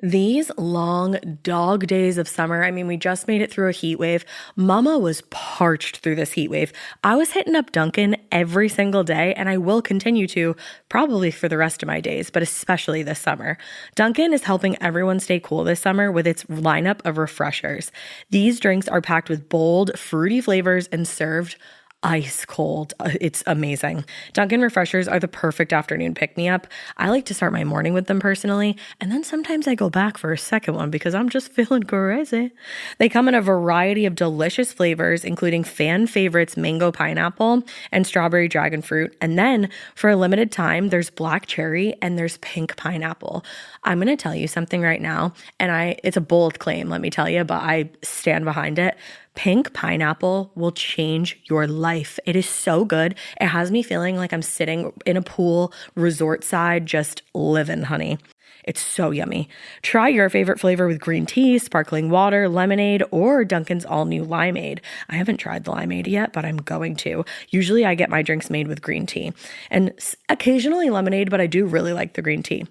These long dog days of summer, I mean, we just made it through a heat wave. Mama was parched through this heat wave. I was hitting up Dunkin' every single day, and I will continue to probably for the rest of my days, but especially this summer. Dunkin' is helping everyone stay cool this summer with its lineup of refreshers. These drinks are packed with bold, fruity flavors and served ice cold. It's amazing. Dunkin' refreshers are the perfect afternoon pick-me-up. I like to start my morning with them personally, and then sometimes I go back for a second one because I'm just feeling crazy. They come in a variety of delicious flavors, including fan favorites mango pineapple and strawberry dragon fruit. And then for a limited time, there's black cherry and there's pink pineapple. I'm going to tell you something right now, and it's a bold claim, let me tell you, but I stand behind it. Pink pineapple will change your life. It is so good. It has me feeling like I'm sitting in a pool, resort side, just living, honey. It's so yummy. Try your favorite flavor with green tea, sparkling water, lemonade, or Dunkin's all-new limeade. I haven't tried the limeade yet, but I'm going to. Usually I get my drinks made with green tea and occasionally lemonade, but I do really like the green tea.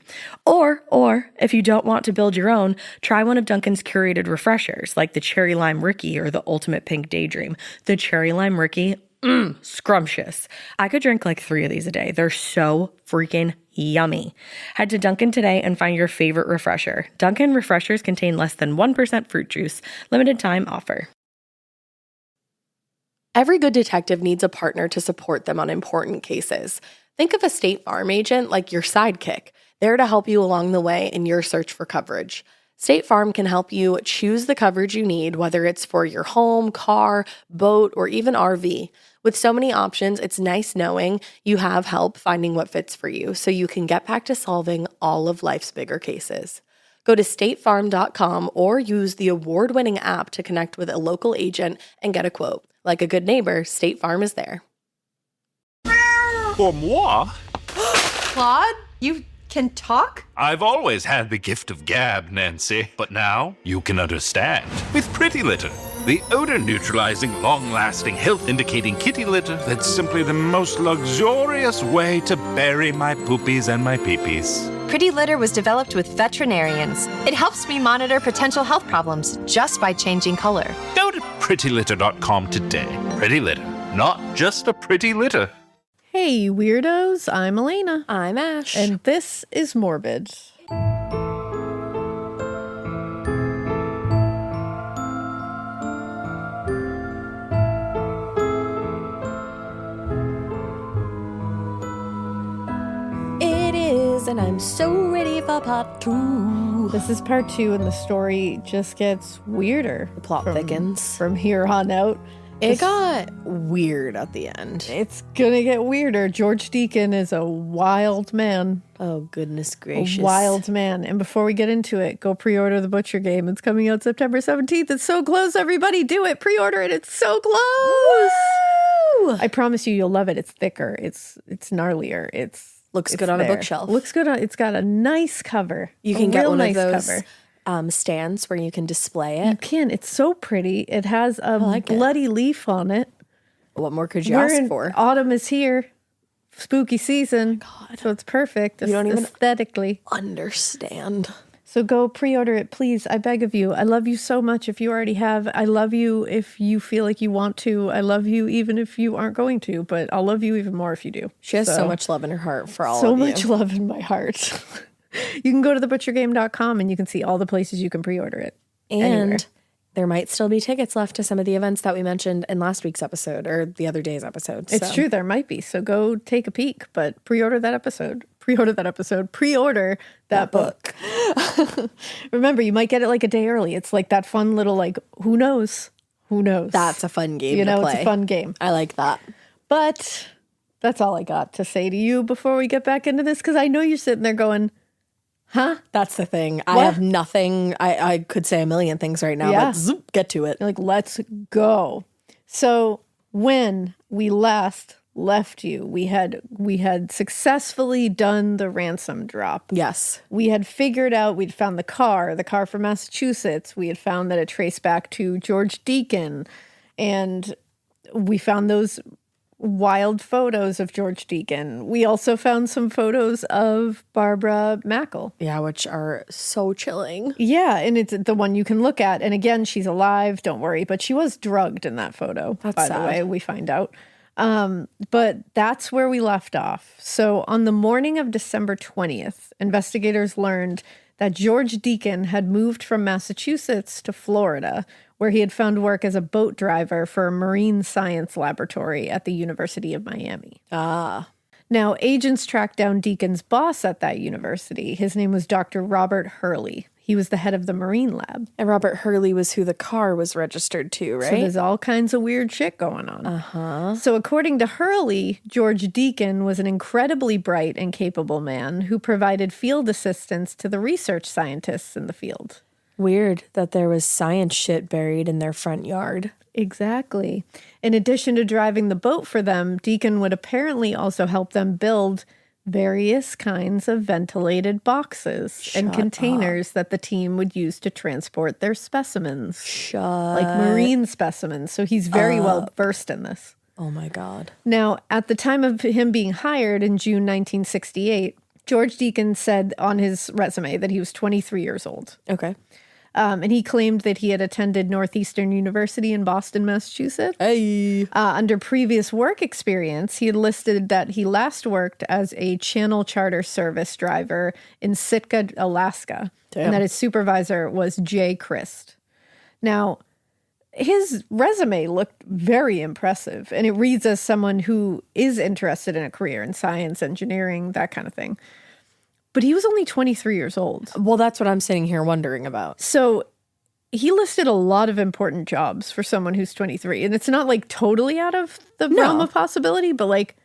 Or if you don't want to build your own, try one of Dunkin's curated refreshers like the Cherry Lime Ricky or the Ultimate Pink Daydream. The Cherry Lime Ricky, scrumptious. I could drink like 3 of these a day. They're so freaking yummy. Head to Dunkin' today and find your favorite refresher. Dunkin' refreshers contain less than 1% fruit juice. Limited time offer. Every good detective needs a partner to support them on important cases. Think of a State Farm agent like your sidekick, there to help you along the way in your search for coverage. State Farm can help you choose the coverage you need, whether it's for your home, car, boat, or even RV. With so many options, it's nice knowing you have help finding what fits for you so you can get back to solving all of life's bigger cases. Go to statefarm.com or use the award-winning app to connect with a local agent and get a quote. Like a good neighbor, State Farm is there. Pour moi? Claude, you can talk? I've always had the gift of gab, Nancy, but now you can understand. With Pretty Litter, the odor-neutralizing, long-lasting, health-indicating kitty litter that's simply the most luxurious way to bury my poopies and my peepees. Pretty Litter was developed with veterinarians. It helps me monitor potential health problems just by changing color. Go to prettylitter.com today. Pretty Litter, not just a pretty litter. Hey, weirdos, I'm Elena. I'm Ash. And this is Morbid. It is, and I'm so ready for part 2. This is part 2, and the story just gets weirder. The plot thickens. From here on out. It got weird at the end. It's gonna get weirder. George Deacon is a wild man. Oh, goodness gracious. A wild man. And before we get into it, go pre-order The Butcher Game. It's coming out September 17th. It's so close, everybody. Do it. Pre-order it. It's so close. Woo! I promise you, you'll love it. It's thicker. It's gnarlier. Looks good on a bookshelf. Looks good on. It's got a nice cover. You can get one nice of those cover. Stands where you can display it. You can. It's so pretty. It has a bloody leaf on it. What more could you ask for? Autumn is here. Spooky season. Oh God. So it's perfect. You don't even aesthetically understand. So go pre-order it, please. I beg of you. I love you so much if you already have. I love you if you feel like you want to. I love you even if you aren't going to, but I'll love you even more if you do. She has so much love in her heart for all of you. you. So much love in my heart. You can go to thebutchergame.com and you can see all the places you can pre-order it. And anywhere. There might still be tickets left to some of the events that we mentioned in last week's episode or the other day's episode. It's true, there might be. So go take a peek, but pre-order that episode. Pre-order that book. Remember, you might get it like a day early. It's like that fun little who knows? Who knows? That's a fun game to play. It's a fun game. I like that. But that's all I got to say to you before we get back into this, because I know you're sitting there going, huh? That's the thing. I have nothing. I could say a million things right now, but zoop, get to it. You're like, let's go. So when we last left you, we had successfully done the ransom drop. Yes. We had figured out, we'd found the car from Massachusetts. We had found that it traced back to George Deacon. And we found those wild photos of George Deacon. We also found some photos of Barbara Mackle. Yeah, which are so chilling. Yeah, and it's the one you can look at. And again, she's alive, don't worry. But she was drugged in that photo, by the way, we find out. But that's where we left off. So on the morning of December 20th, investigators learned that George Deacon had moved from Massachusetts to Florida, where he had found work as a boat driver for a marine science laboratory at the University of Miami. Now, agents tracked down Deacon's boss at that university. His name was Dr. Robert Hurley. He was the head of the Marine Lab. And Robert Hurley was who the car was registered to, right? So there's all kinds of weird shit going on. So according to Hurley, George Deacon was an incredibly bright and capable man who provided field assistance to the research scientists in the field. Weird that there was science shit buried in their front yard. Exactly. In addition to driving the boat for them, Deacon would apparently also help them build various kinds of ventilated boxes and containers that the team would use to transport their specimens. Like marine specimens. So he's very well versed in this. Oh my God. Now, at the time of him being hired in June 1968, George Deacon said on his resume that he was 23 years old. Okay. And he claimed that he had attended Northeastern University in Boston, Massachusetts. Hey. Under previous work experience, he had listed that he last worked as a Channel Charter Service driver in Sitka, Alaska, and that his supervisor was Jay Christ. Now, his resume looked very impressive, and it reads as someone who is interested in a career in science, engineering, that kind of thing. But he was only 23 years old. Well, that's what I'm sitting here wondering about. So he listed a lot of important jobs for someone who's 23. And it's not like totally out of the realm of possibility, but like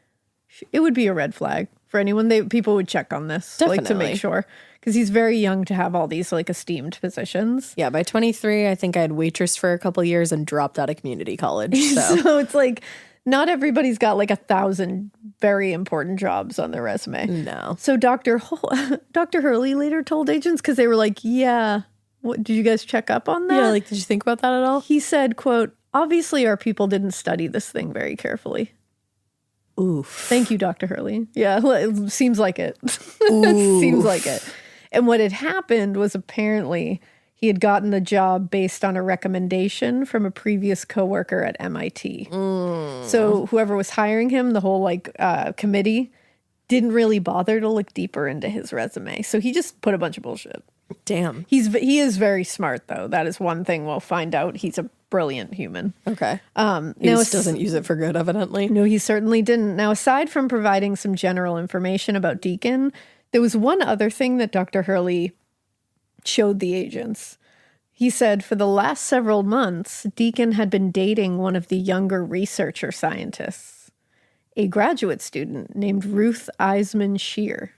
it would be a red flag for anyone. People would check on this like to make sure. Because he's very young to have all these like esteemed positions. Yeah, by 23, I think I had waitress for a couple years and dropped out of community college. So it's like not everybody's got like 1,000 very important jobs on their resume. No. So Dr. Hurley later told agents, because they were like, yeah, what, did you guys check up on that? Yeah, like, did you think about that at all? He said, quote, obviously our people didn't study this thing very carefully. Oof. Thank you, Dr. Hurley. Yeah, it seems like it. It seems like it. And what had happened was apparently he had gotten the job based on a recommendation from a previous coworker at MIT. So whoever was hiring him, the whole committee, didn't really bother to look deeper into his resume. So he just put a bunch of bullshit. Damn. He is very smart, though. That is one thing we'll find out. He's a brilliant human. Okay. He just doesn't use it for good, evidently. No, he certainly didn't. Now, aside from providing some general information about Deacon, there was one other thing that Dr. Hurley showed the agents. He said for the last several months, Deacon had been dating one of the younger researcher scientists, a graduate student named Ruth Eisman Shear.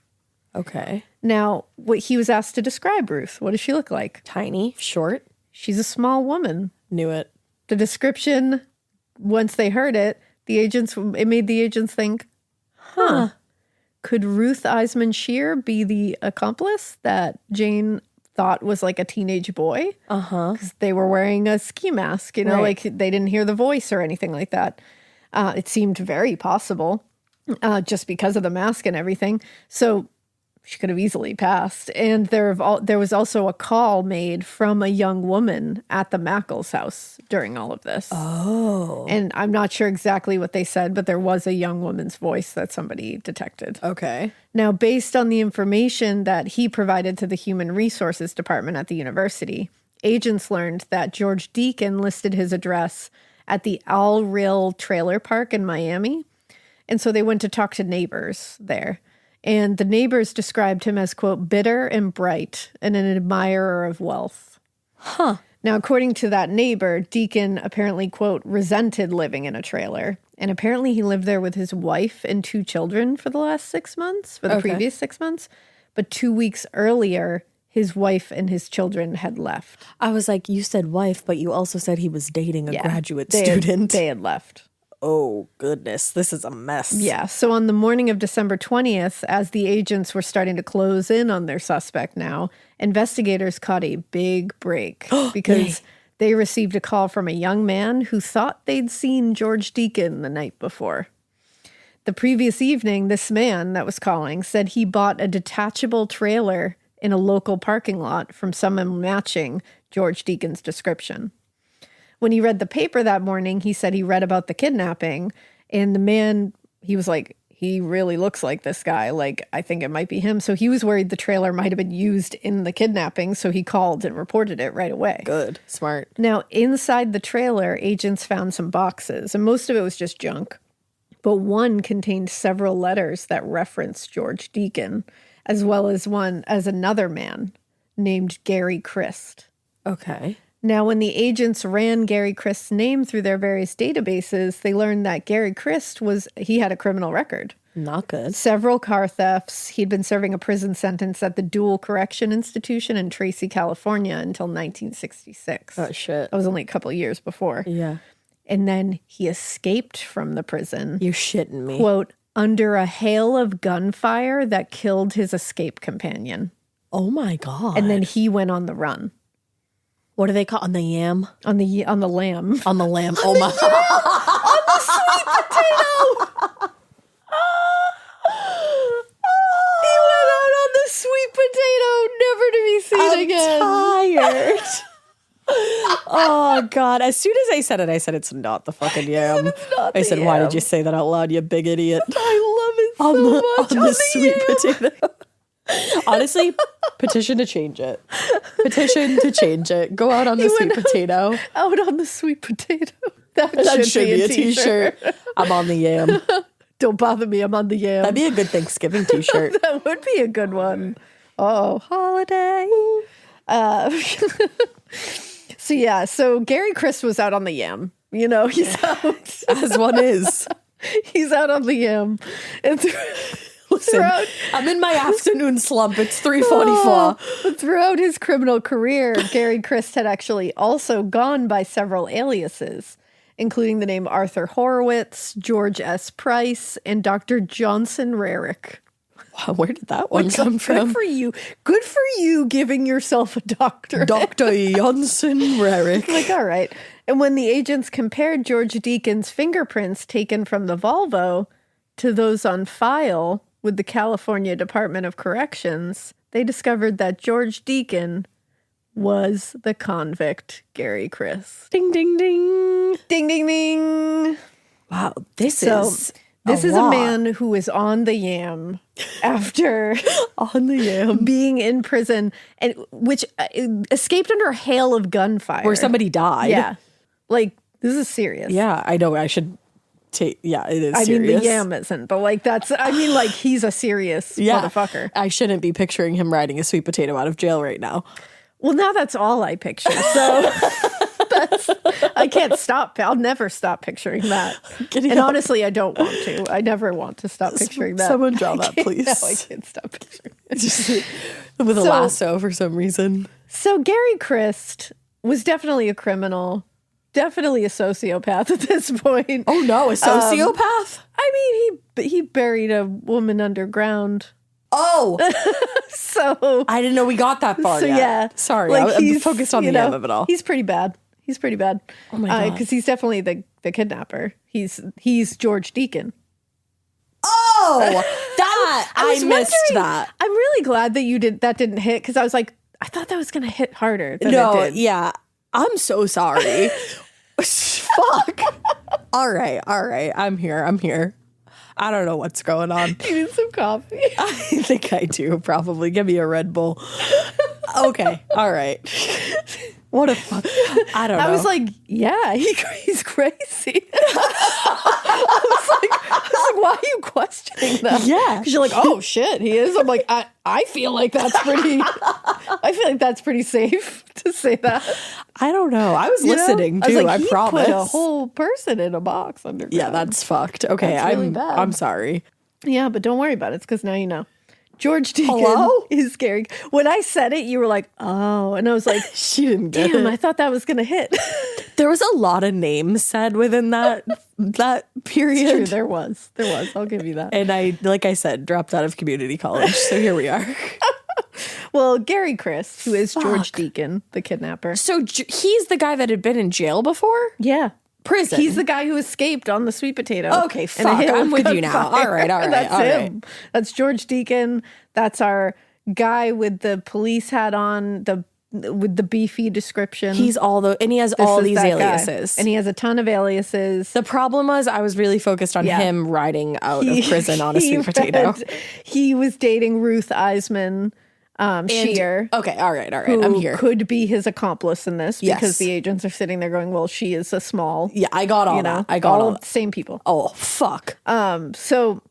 Okay. Now, he was asked to describe Ruth. What does she look like? Tiny, short. She's a small woman. Knew it. The description, once they heard it, it made the agents think, huh. Could Ruth Eisman Shear be the accomplice that Jane thought was like a teenage boy? Because they were wearing a ski mask, like they didn't hear the voice or anything like that. It seemed very possible just because of the mask and everything. So she could have easily passed. And there was also a call made from a young woman at the Mackle's house during all of this. Oh. And I'm not sure exactly what they said, but there was a young woman's voice that somebody detected. Okay. Now, based on the information that he provided to the Human Resources Department at the university, agents learned that George Deacon listed his address at the Al Rill Trailer Park in Miami. And so they went to talk to neighbors there. And the neighbors described him as, quote, bitter and bright and an admirer of wealth. Huh. Now, according to that neighbor, Deacon apparently, quote, resented living in a trailer. And apparently he lived there with his wife and 2 children for the last 6 months, for the previous 6 months. But 2 weeks earlier, his wife and his children had left. I was like, you said wife, but you also said he was dating a graduate student. They had left. Oh, goodness. This is a mess. Yeah. So on the morning of December 20th, as the agents were starting to close in on their suspect now, investigators caught a big break because they received a call from a young man who thought they'd seen George Deacon the night before. The previous evening, this man that was calling said he bought a detachable trailer in a local parking lot from someone matching George Deacon's description. When he read the paper that morning, he said he read about the kidnapping, and the man, he was like, he really looks like this guy. Like, I think it might be him. So he was worried the trailer might have been used in the kidnapping, so he called and reported it right away. Good. Smart. Now, inside the trailer, agents found some boxes, and most of it was just junk. But one contained several letters that referenced George Deacon, as well as another man named Gary Christ. Okay. Now, when the agents ran Gary Christ's name through their various databases, they learned that Gary Christ he had a criminal record. Not good. Several car thefts. He'd been serving a prison sentence at the Dual Correction Institution in Tracy, California until 1966. Oh, shit. That was only a couple of years before. Yeah. And then he escaped from the prison. You're shitting me. Quote, under a hail of gunfire that killed his escape companion. Oh, my God. And then he went on the run. What do they call on the yam? On the lamb. On the lamb. Oh, my. On the sweet potato. He went out on the sweet potato, never to be seen again. Tired. Oh, God. As soon as I said it, it's not the fucking yam. It's not I the said, why yam. did you say that out loud, you big idiot? I love it so much. On the sweet potato. Honestly, petition to change it. Petition to change it. Go out on the sweet potato. Out on the sweet potato. That Should be a t-shirt. I'm on the yam. Don't bother me. I'm on the yam. That'd be a good Thanksgiving t-shirt. That would be a good one. Oh, holiday. So Gary Christ was out on the yam. You know, he's out. As one is. He's out on the yam. And Listen, I'm in my afternoon slump. It's 3:44. Throughout his criminal career, Gary Christ had actually also gone by several aliases, including the name Arthur Horowitz, George S. Price, and Dr. Johnson Rarick. Wow, where did that one come from? Good for you. Good for you giving yourself a doctor. Dr. Johnson Rarick. Like, all right. And when the agents compared George Deacon's fingerprints taken from the Volvo to those on file with the California Department of Corrections, they discovered that George Deacon was the convict Gary Christ. Ding, ding, ding. Ding, ding, ding. Wow, this is a man who is on the yam after on the yam being in prison, and which escaped under a hail of gunfire. where somebody died. Yeah. Like, this is serious. Yeah, I know. I should take. Yeah, it is. I serious. mean, the yam isn't, but like like he's a serious motherfucker. I shouldn't be picturing him riding a sweet potato out of jail right now. Well, now that's all I picture. So I can't stop. I'll never stop picturing that. And honestly, I don't want to. I never want to stop picturing that. Someone draw that, please. No, I can't stop picturing it. Just with a lasso for some reason. So Gary Christ was definitely a criminal. Definitely a sociopath at this point. Oh no, a sociopath? I mean, he buried a woman underground. Oh, so I didn't know we got that far. So yet. yeah, Sorry, like I'm focused on the end of it all. He's pretty bad. Oh my god, because he's definitely the kidnapper. He's George Deacon. Oh, that I missed that. I'm really glad that that didn't hit, because I was like, I thought that was gonna hit harder than it did. Yeah, I'm so sorry. Fuck. All right. I'm here. I don't know what's going on. You need some coffee? I think I do, probably. Give me a Red Bull. Okay. All right. What a fuck. I don't know. I was like, yeah, he's crazy. I was like, why are you questioning that? Yeah. Because you're like, oh shit, he is. I'm like, I feel like that's pretty safe to say that. I don't know. I was listening too. I promise. Put a whole person in a box underground. Yeah, that's fucked. Okay, that's really bad. I'm sorry. Yeah, but don't worry about it. It's because now you know. George Deacon is scary. When I said it, you were like, oh. And I was like, she didn't get damn, it. I thought that was going to hit. There was a lot of names said within that period. It's true, there was. I'll give you that. And I, like I said, dropped out of community college. So here we are. Well, Gary Christ, who is George Deacon, the kidnapper. So he's the guy that had been in jail before? Yeah. Prison. He's the guy who escaped on the sweet potato. Okay, in a fuck. hail I'm of with you now. gunfire. All right. That's all him. right. That's George Deacon. That's our guy with the police hat on, with the beefy description. He's and he has This all is these that guy. aliases. And he has a ton of aliases. The problem was I was really focused on him riding out of prison on a sweet potato. He was dating Ruth Eisman Shear. Okay, all right. Who I'm here. could be his accomplice in this because Yes. the agents are sitting there going, well, she is a small. Yeah, I got all that. I got all that. Same people. Oh, fuck. So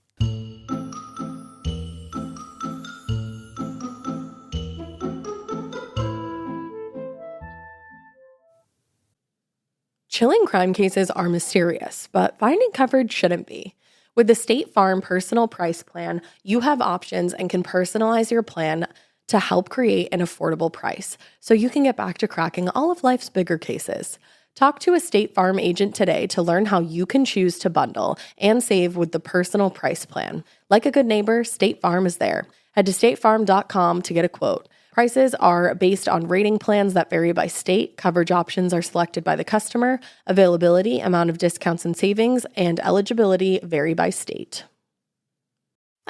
Chilling crime cases are mysterious, but finding coverage shouldn't be. With the State Farm Personal Price Plan, you have options and can personalize your plan to help create an affordable price so you can get back to cracking all of life's bigger cases. Talk to a State Farm agent today to learn how you can choose to bundle and save with the Personal Price Plan. Like a good neighbor, State Farm is there. Head to statefarm.com to get a quote. Prices are based on rating plans that vary by state. Coverage options are selected by the customer. Availability, amount of discounts and savings, and eligibility vary by state.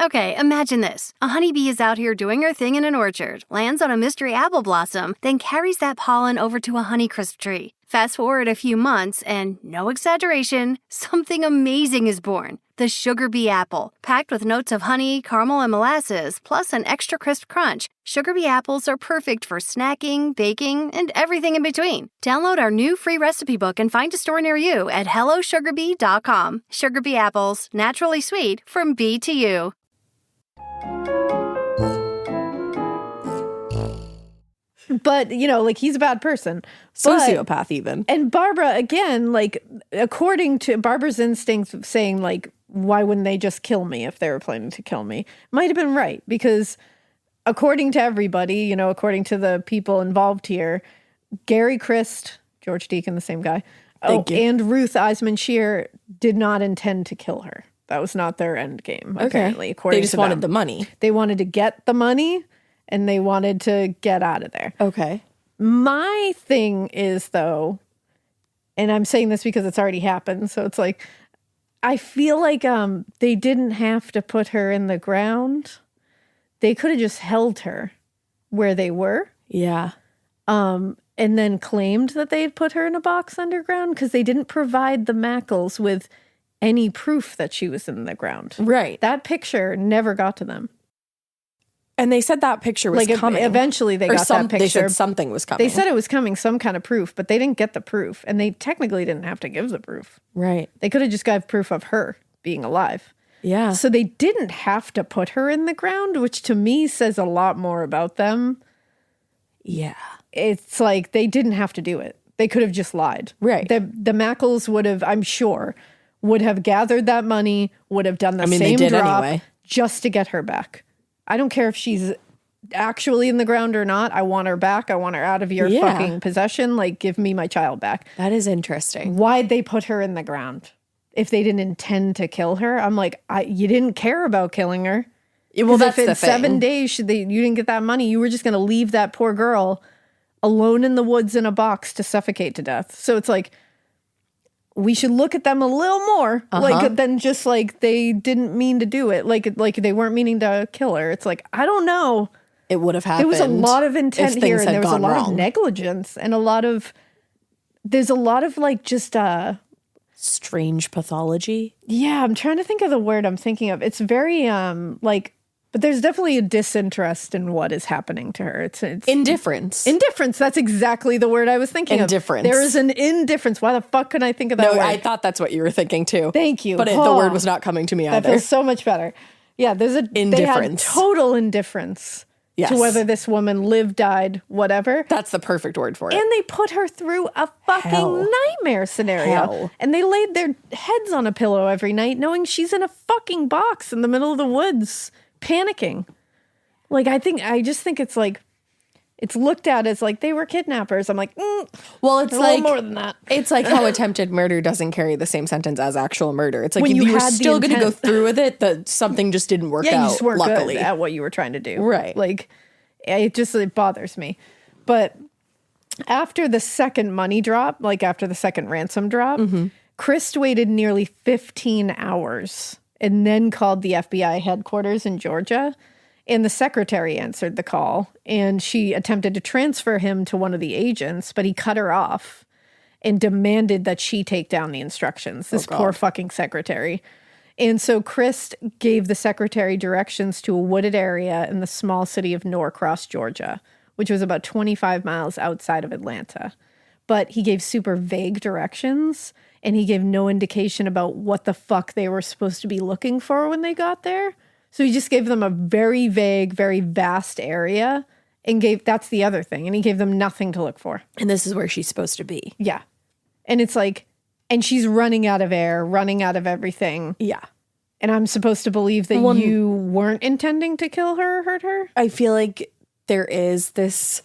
Okay, imagine this. A honeybee is out here doing her thing in an orchard, lands on a mystery apple blossom, then carries that pollen over to a Honeycrisp tree. Fast forward a few months, and no exaggeration, something amazing is born. The Sugar Bee apple. Packed with notes of honey, caramel, and molasses, plus an extra crisp crunch, Sugar Bee apples are perfect for snacking, baking, and everything in between. Download our new free recipe book and find a store near you at hellosugarbee.com. Sugar Bee apples, naturally sweet, from bee to you. But, he's a bad person. Sociopath even. And Barbara, again, according to Barbara's instincts of saying, why wouldn't they just kill me if they were planning to kill me? Might have been right. Because according to everybody, according to the people involved here, Gary Christ, George Deacon, the same guy, and Ruth Eisman Shear did not intend to kill her. That was not their end game, apparently. According They just to wanted them. the money. They wanted to get the money. And they wanted to get out of there. Okay. My thing is, though, and I'm saying this because it's already happened, so it's I feel like they didn't have to put her in the ground. They could have just held her where they were. Yeah. And then claimed that they had put her in a box underground because they didn't provide the Mackles with any proof that she was in the ground. Right. That picture never got to them. And they said that picture was coming. Eventually they got that picture. They said something was coming. They said it was coming, some kind of proof, but they didn't get the proof. And they technically didn't have to give the proof. Right. They could have just got proof of her being alive. Yeah. So they didn't have to put her in the ground, which to me says a lot more about them. Yeah. It's they didn't have to do it. They could have just lied. Right. The Mackles would have, I'm sure, would have gathered that money, would have done the same they did drop anyway. just to get her back. I don't care if she's actually in the ground or not. I want her back. I want her out of your fucking possession. Give me my child back. That is interesting. Why'd they put her in the ground if they didn't intend to kill her? I'm you didn't care about killing her. Well, that's if in the thing. 7 days you didn't get that money, you were just going to leave that poor girl alone in the woods in a box to suffocate to death. So it's we should look at them a little more, than just they didn't mean to do it, like they weren't meaning to kill her. It's I don't know. It would have happened. There was a lot of intent if here, things and had there was a gone lot wrong. of negligence, and there's a lot of just strange pathology. yeah. I'm trying to think of the word I'm thinking of. It's very but there's definitely a disinterest in what is happening to her. It's Indifference. Indifference. That's exactly the word I was thinking Indifference. of. There is an indifference. Why the fuck couldn't I think of that No, word? I thought that's what you were thinking too. Thank you. But the word was not coming to me That either. feels so much better. Yeah, there's Indifference. They had total indifference Yes. to whether this woman lived, died, whatever. That's the perfect word for it. And they put her through a fucking Hell. nightmare scenario. Hell. And they laid their heads on a pillow every night knowing she's in a fucking box in the middle of the woods, panicking. I just think it's it's looked at as they were kidnappers. I'm well, it's a little more than that. It's how attempted murder doesn't carry the same sentence as actual murder. It's When if you you were had the still going to go intent. through with it, that something just didn't work Yeah, out. you just weren't luckily. good at what you were trying to do. Right. It bothers me. But After the second money drop, like after the second ransom drop, Christ waited nearly 15 hours and then called the FBI headquarters in Georgia. And the secretary answered the call, and she attempted to transfer him to one of the agents, but he cut her off and demanded that she take down the instructions. This poor fucking secretary. And so Christ gave the secretary directions to a wooded area in the small city of Norcross, Georgia, which was about 25 miles outside of Atlanta. But he gave super vague directions, and he gave no indication about what the fuck they were supposed to be looking for when they got there. So he just gave them a very vague, very vast area and that's the other thing. And he gave them nothing to look for. And this is where she's supposed to be. Yeah. And it's like, and she's running out of air, running out of everything. Yeah. And I'm supposed to believe that you weren't intending to kill her or hurt her? I feel like there is this,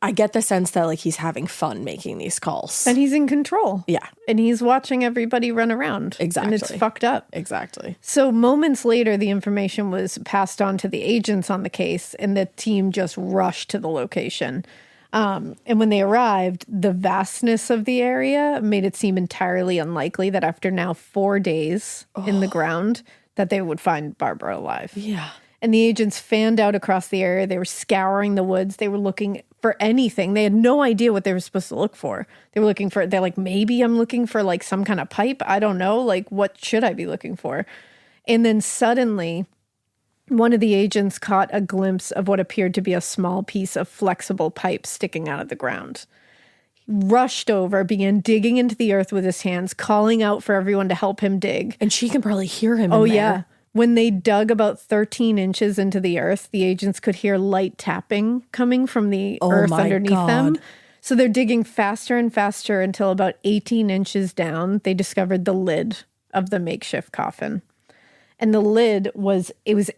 I get the sense that like he's having fun making these calls. And he's in control. Yeah. And he's watching everybody run around. Exactly. And it's fucked up. Exactly. So moments later, the information was passed on to the agents on the case, and the team just rushed to the location. And when they arrived, the vastness of the area made it seem entirely unlikely that after now 4 days in the ground, that they would find Barbara alive. Yeah. And the agents fanned out across the area. They were scouring the woods. They were looking for anything. They had no idea what they were supposed to look for. They were looking for, they're like, maybe I'm looking for like some kind of pipe. I don't know. Like, what should I be looking for? And then suddenly, one of the agents caught a glimpse of what appeared to be a small piece of flexible pipe sticking out of the ground. He rushed over, began digging into the earth with his hands, calling out for everyone to help him dig. And she can probably hear him Oh, in there. yeah. When they dug about 13 inches into the earth, the agents could hear light tapping coming from the earth underneath them. So they're digging faster and faster until about 18 inches down, they discovered the lid of the makeshift coffin. And the lid was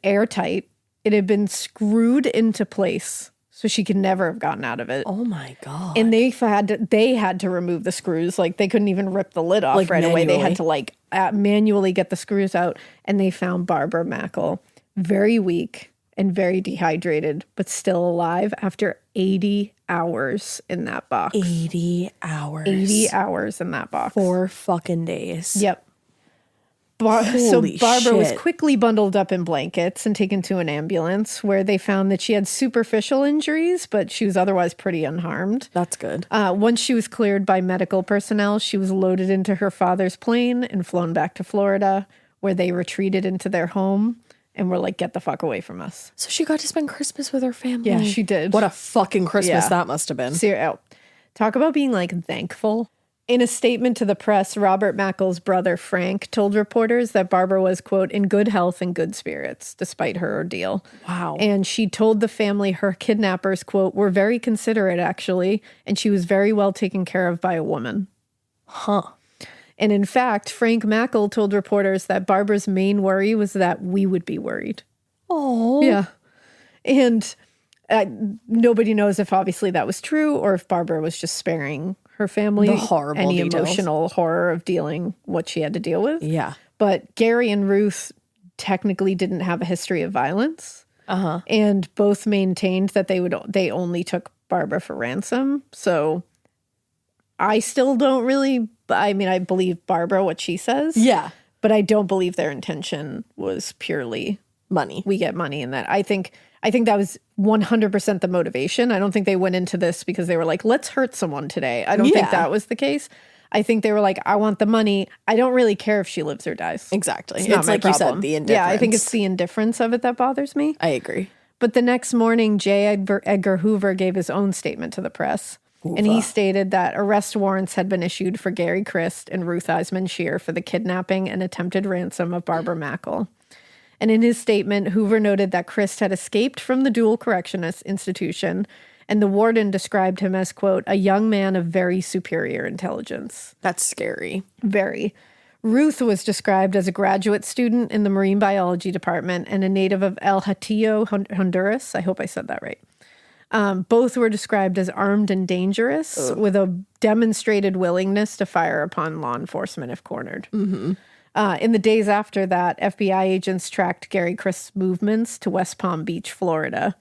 airtight. It had been screwed into place, so she could never have gotten out of it. Oh my God. And they had to remove the screws. Like, they couldn't even rip the lid off Like, right away. They manually. had to like manually get the screws out. And they found Barbara Mackle very weak and very dehydrated, but still alive after 80 hours in that box. 80 hours. 80 hours in that box. 4 fucking days. Yep. So Holy Barbara was shit. quickly bundled up in blankets and taken to an ambulance, where they found that she had superficial injuries, but she was otherwise pretty unharmed. That's good. Once she was cleared by medical personnel, she was loaded into her father's plane and flown back to Florida, where they retreated into their home and were like, get the fuck away from us. So she got to spend Christmas with her family. Yeah, she did. What a fucking Christmas Yeah. that must have been. Talk about being like thankful. In a statement to the press, Robert Mackle's brother, Frank, told reporters that Barbara was, quote, in good health and good spirits, despite her ordeal. Wow. And she told the family her kidnappers, quote, were very considerate, actually, and she was very well taken care of by a woman. Huh. And in fact, Frank Mackle told reporters that Barbara's main worry was that we would be worried. Oh. Yeah. And nobody knows if obviously that was true or if Barbara was just sparing her family The horrible any details. emotional horror of dealing what she had to deal with. Yeah. But Gary and Ruth technically didn't have a history of violence. And both maintained that they only took Barbara for ransom. So I still don't really, I mean, I believe Barbara, what she says. Yeah. But I don't believe their intention was purely Money. we get money in that. I think that was 100% the motivation. I don't think they went into this because they were like, let's hurt someone today. I don't think Yeah. that was the case. I think they were like, I want the money. I don't really care if she lives or dies. Exactly. It's not It's my like you problem. said, the Yeah, I think indifference. it's the indifference of it that bothers me. I agree. But the next morning, J. Edgar Hoover gave his own statement to the press. And he stated that arrest warrants had been issued for Gary Christ and Ruth Eisman Shear for the kidnapping and attempted ransom of Barbara Mackle. And in his statement, Hoover noted that Christ had escaped from the dual correctionist institution, and the warden described him as, quote, a young man of very superior intelligence. That's scary. Very. Ruth was described as a graduate student in the marine biology department and a native of El Hatillo, Honduras. I hope I said that right. Both were described as armed and dangerous, with a demonstrated willingness to fire upon law enforcement if cornered. In the days after that, FBI agents tracked Gary Christ's movements to West Palm Beach, Florida,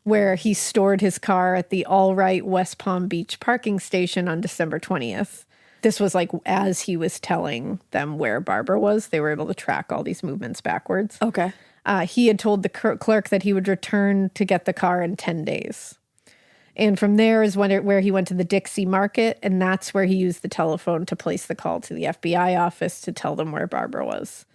where he stored his car at the All Right West Palm Beach parking station on December 20th. This was like as he was telling them where Barbara was, they were able to track all these movements backwards. Okay. He had told the clerk that he would return to get the car in 10 days. And from there is where he went to the Dixie Market, and that's where he used the telephone to place the call to the FBI office to tell them where Barbara was.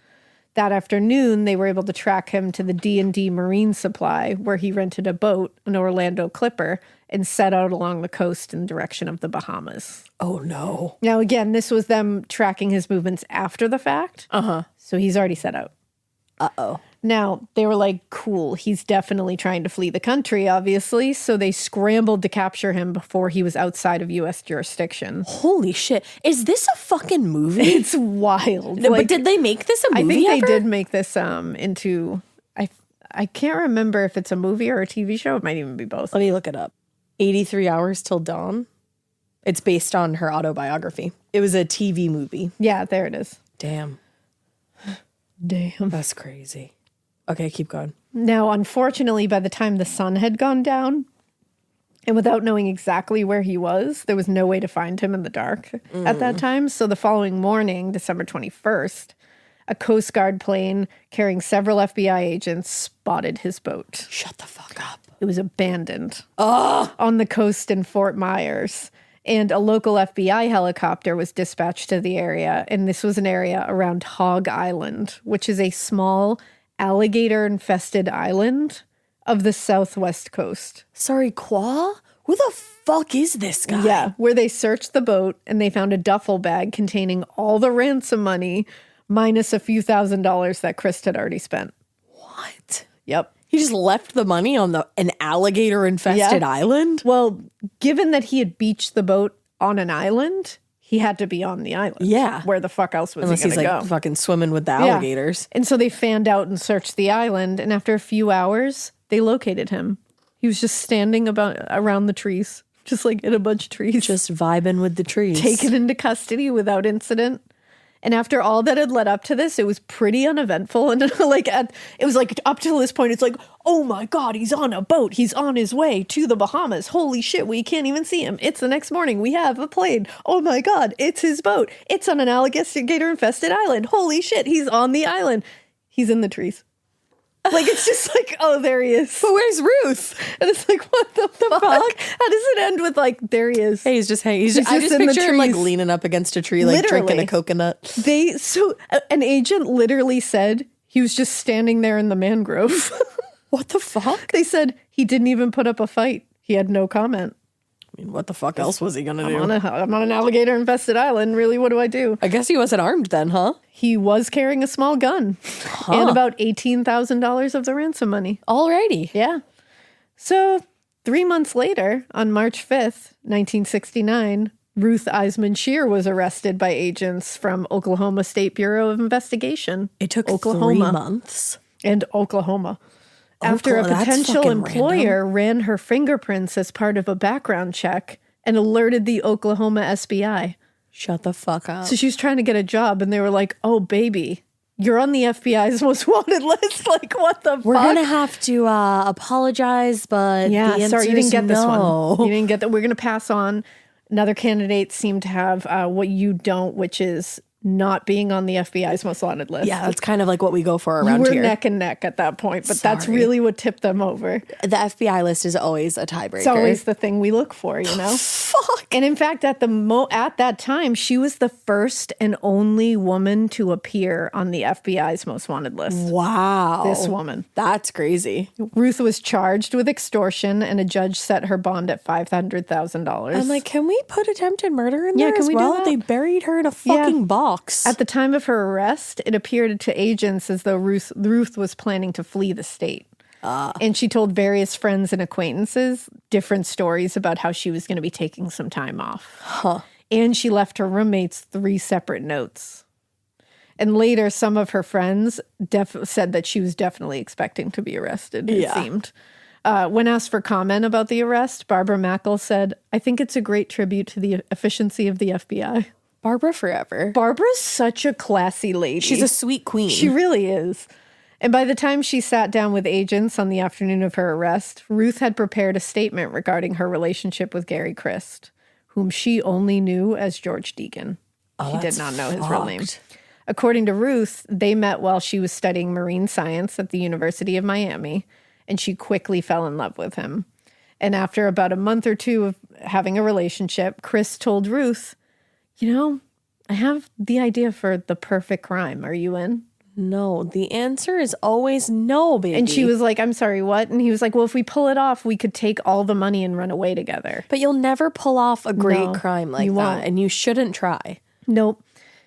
That afternoon, they were able to track him to the D&D Marine Supply, where he rented a boat, an Orlando Clipper, and set out along the coast in the direction of the Bahamas. Oh, no. Now, again, this was them tracking his movements after the fact. Uh-huh. So he's already set out. Uh-oh. Now, they were like, cool, he's definitely trying to flee the country, obviously. So they scrambled to capture him before he was outside of U.S. jurisdiction. Holy shit. Is this a fucking movie? It's wild. No, but did they make this a movie I think ever? they did make this into... I can't remember if it's a movie or a TV show. It might even be both. Let me look it up. 83 Hours Till Dawn. It's based on her autobiography. It was a TV movie. Yeah, there it is. Damn. Damn. That's crazy. Okay, keep going. Now, unfortunately, by the time the sun had gone down, and without knowing exactly where he was, there was no way to find him in the dark at that time. So the following morning, December 21st, a Coast Guard plane carrying several FBI agents spotted his boat. Shut the fuck up. It was abandoned on the coast in Fort Myers. And a local FBI helicopter was dispatched to the area. And this was an area around Hog Island, which is a small alligator-infested island of the southwest coast. Sorry, Qua? Who the fuck is this guy? Yeah, where they searched the boat and they found a duffel bag containing all the ransom money minus a few $1,000s that Chris had already spent. What? Yep. He just left the money on an alligator-infested island? Well, given that he had beached the boat on an island, he had to be on the island. Yeah. Where the fuck else was Unless he he's going to like go? fucking swimming with the alligators. And so they fanned out and searched the island, and after a few hours, they located him. He was just standing around the trees, just like in a bunch of trees. Just vibing with the trees. Taken into custody without incident. And after all that had led up to this, it was pretty uneventful. And it was like up till this point, it's like, oh my God, he's on a boat. He's on his way to the Bahamas. Holy shit, we can't even see him. It's the next morning. We have a plane. Oh my God, it's his boat. It's on an alligator-infested island. Holy shit, he's on the island. He's in the trees. Like, it's just like, oh, there he is. But where's Ruth? And it's like, what the fuck? How does it end with like, there he is? Hey, he's just hanging. I just in the picture him like trees. leaning up against a tree, like drinking Literally. a coconut. So an agent literally said he was just standing there in the mangrove. What the fuck? They said he didn't even put up a fight. He had no comment. I mean, what the fuck else was he gonna do? I'm on an alligator-infested island. Really, what do I do? I guess he wasn't armed then, huh? He was carrying a small gun and about $18,000 of the ransom money. Alrighty. Yeah. So 3 months later, on March 5th, 1969, Ruth Eisman Shear was arrested by agents from Oklahoma State Bureau of Investigation. It took Oklahoma 3 months. And Oklahoma. After a That's potential fucking employer ran her fingerprints as part of a background check and alerted the Oklahoma SBI. Shut the fuck up. So she was trying to get a job and they were like, oh, baby, you're on the FBI's most wanted list. Like, what the We're fuck? gonna have to apologize, but Yeah, the sorry, you answer didn't get is this no. one. You didn't get that. We're going to pass on. Another candidate seemed to have what you don't, which is not being on the FBI's most wanted list. Yeah, that's kind of like what we go for around We're here. neck and neck at that point, but that's Sorry. really what tipped them over. The FBI list is always a tiebreaker. It's always the thing we look for, you know? Fuck. And in fact, at that time, she was the first and only woman to appear on the FBI's most wanted list. Wow. This woman. That's crazy. Ruth was charged with extortion, and a judge set her bond at $500,000. I'm like, can we put attempted murder in Yeah, there can as we do well? that? They buried her in a fucking box. At the time of her arrest, it appeared to agents as though Ruth was planning to flee the state. And she told various friends and acquaintances different stories about how she was going to be taking some time off. And she left her roommates 3 separate notes. And later, some of her friends said that she was definitely expecting to be arrested, it seemed. When asked for comment about the arrest, Barbara Mackle said, I think it's a great tribute to the efficiency of the FBI. Barbara forever. Barbara's such a classy lady. She's a sweet queen. She really is. And by the time she sat down with agents on the afternoon of her arrest, Ruth had prepared a statement regarding her relationship with Gary Christ, whom she only knew as George Deegan. She did not know his real name. According to Ruth, they met while she was studying marine science at the University of Miami, and she quickly fell in love with him. And after about a month or two of having a relationship, Chris told Ruth, I have the idea for the perfect crime. Are you in? No, the answer is always no, baby. And she was like, I'm sorry, what? And he was like, well, if we pull it off, we could take all the money and run away together. But you'll never pull off a great crime like you that, won't. and you shouldn't try. Nope.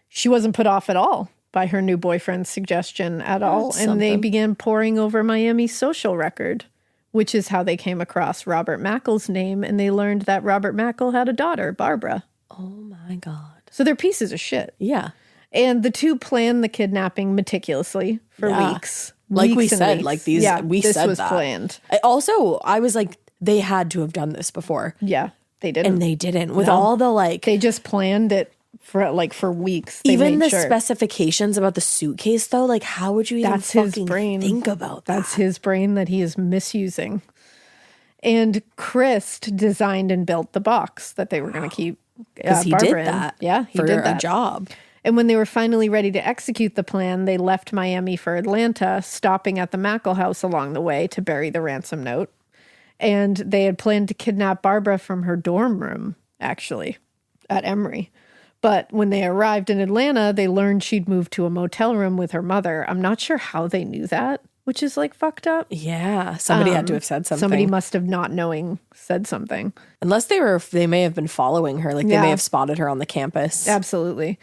She wasn't put off at all by her new boyfriend's suggestion at all. That's and they something. began poring over Miami's social record, which is how they came across Robert Mackle's name. And they learned that Robert Mackle had a daughter, Barbara. Oh my God. So they're pieces of shit. Yeah. And the two planned the kidnapping meticulously for weeks. Like we Weeks and said, weeks. like these, we this said was that. planned. I was like, they had to have done this before. Yeah, they didn't. And they didn't. With all the like, They just planned it for weeks. They even made the sure. specifications about the suitcase though, like how would you even That's his fucking brain. think about that? That's his brain that he is misusing. And Christ designed and built the box that they were going to keep. Because he Barbara did in. that. Yeah, he for did a that. job. And when they were finally ready to execute the plan, they left Miami for Atlanta, stopping at the Mackle house along the way to bury the ransom note. And they had planned to kidnap Barbara from her dorm room, actually, at Emory. But when they arrived in Atlanta, they learned she'd moved to a motel room with her mother. I'm not sure how they knew that, which is like fucked up. Yeah, somebody had to have said something. Somebody must have not knowing said something. Unless they may have been following her, like they Yeah. may have spotted her on the campus. Absolutely.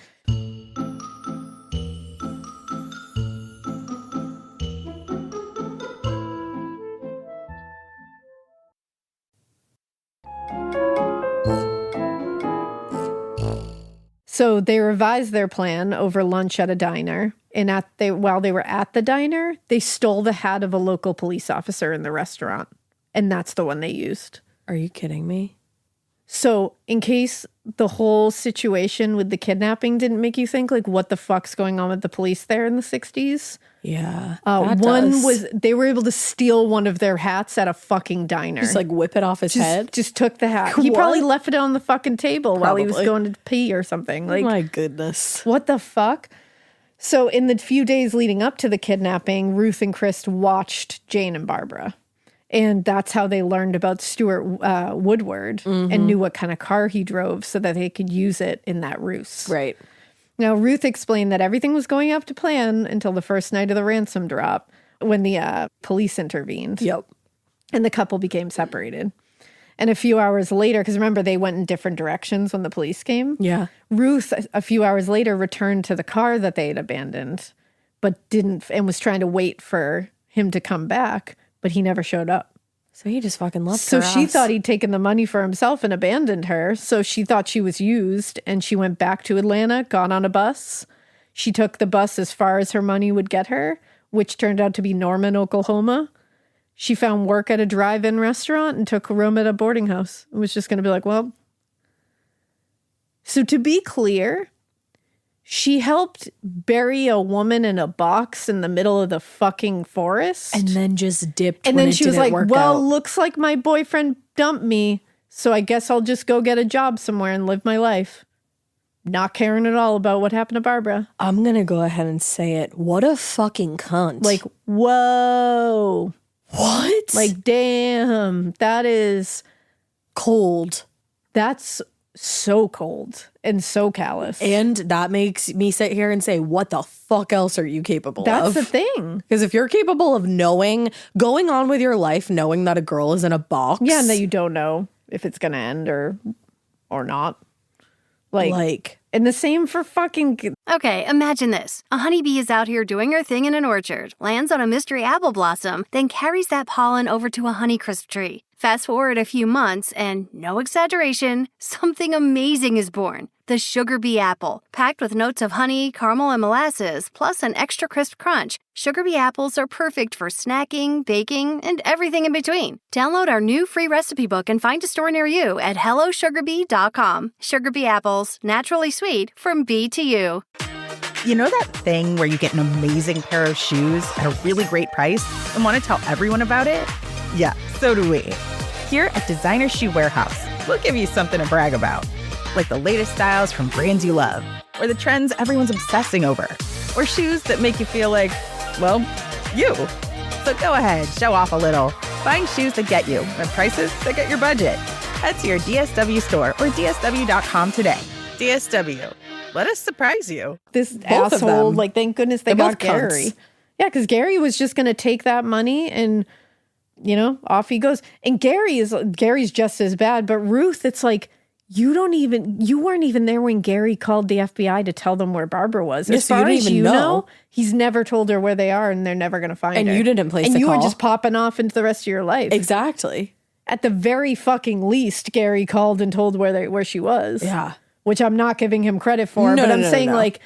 So they revised their plan over lunch at a diner. And while they were at the diner, they stole the hat of a local police officer in the restaurant. And that's the one they used. Are you kidding me? So in case the whole situation with the kidnapping didn't make you think, like, what the fuck's going on with the police there in the 60s? Yeah. They were able to steal one of their hats at a fucking diner. Just like whip it off his head. Just took the hat. He What? probably left it on the fucking table while he was Probably. going to pee or something. Like, My goodness. what the fuck? So in the few days leading up to the kidnapping, Ruth and Chris watched Jane and Barbara. And that's how they learned about Stuart Woodward and knew what kind of car he drove so that they could use it in that ruse. Right. Now, Ruth explained that everything was going up to plan until the first night of the ransom drop when the police intervened. Yep. And the couple became separated. And a few hours later, because remember, they went in different directions when the police came. Yeah. Ruth, a few hours later, returned to the car that they had abandoned, but didn't, and was trying to wait for him to come back, but he never showed up. So he just fucking left So her she ass. thought he'd taken the money for himself and abandoned her. So she thought she was used, and she went back to Atlanta, got on a bus. She took the bus as far as her money would get her, which turned out to be Norman, Oklahoma. She found work at a drive-in restaurant and took a room at a boarding house. It was just going to be like, well. So to be clear, she helped bury a woman in a box in the middle of the fucking forest. And then just dipped. And when then it she was didn't like, work well, out. looks like my boyfriend dumped me, so I guess I'll just go get a job somewhere and live my life. Not caring at all about what happened to Barbara. I'm going to go ahead and say it. What a fucking cunt. Like, whoa. what? Like, damn. That is, cold. that's so cold and so callous. And that makes me sit here and say, what the fuck else are you capable That's of? the thing. Because if you're capable of going on with your life, knowing that a girl is in a box. Yeah, and that you don't know if it's going to end or not. Like, and the same for fucking... Okay, imagine this. A honeybee is out here doing her thing in an orchard, lands on a mystery apple blossom, then carries that pollen over to a honeycrisp tree. Fast forward a few months, and no exaggeration, something amazing is born. The sugar bee apple, packed with notes of honey, caramel, and molasses, plus an extra crisp crunch. Sugar bee apples are perfect for snacking, baking, and everything in between. Download our new free recipe book and find a store near you at hellosugarbee.com. Sugar bee apples, naturally sweet, from bee to you. You know that thing where you get an amazing pair of shoes at a really great price and want to tell everyone about it? Yeah, so do we. Here at Designer Shoe Warehouse, we'll give you something to brag about. Like the latest styles from brands you love, or the trends everyone's obsessing over, or shoes that make you feel like, well, you. So go ahead, show off a little. Find shoes that get you at prices that get your budget. Head to your DSW store or DSW.com today. DSW. Let us surprise you. This Both of asshole, them. like, thank goodness they They're got both cunts. Gary. Yeah, because Gary was just going to take that money and, you know, off he goes. And Gary's just as bad. But Ruth, it's like, you weren't even there when Gary called the FBI to tell them where Barbara was. Yes, As far you didn't as even you know. know, he's never told her where they are and they're never going to find her. And you didn't place and the you call. were just popping off into the rest of your life. Exactly. At the very fucking least, Gary called and told where she was. Yeah. Which I'm not giving him credit for, No, but no, I'm no, saying no. like,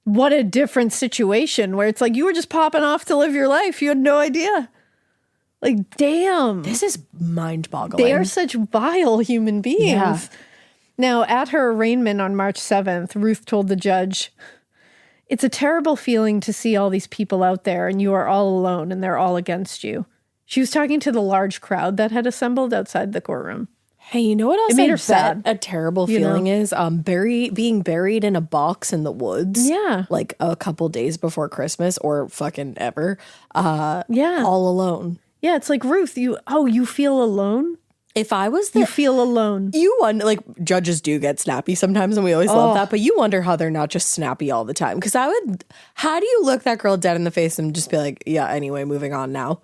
what a different situation where it's like you were just popping off to live your life. You had no idea. Like, damn. This is mind-boggling. They are such vile human beings. Yeah. Now, at her arraignment on March 7th, Ruth told the judge, "It's a terrible feeling to see all these people out there and you are all alone and they're all against you." She was talking to the large crowd that had assembled outside the courtroom. Hey, you know what else It made I her bet sad. a terrible You know? feeling is? Being buried in a box in the woods. Yeah. Like a couple days before Christmas or fucking ever. Yeah. All alone. Yeah, it's like, Ruth, you feel alone? If I was You feel alone. you wonder, like, judges do get snappy sometimes, and we always love that, but you wonder how they're not just snappy all the time. Because how do you look that girl dead in the face and just be like, yeah, anyway, moving on now?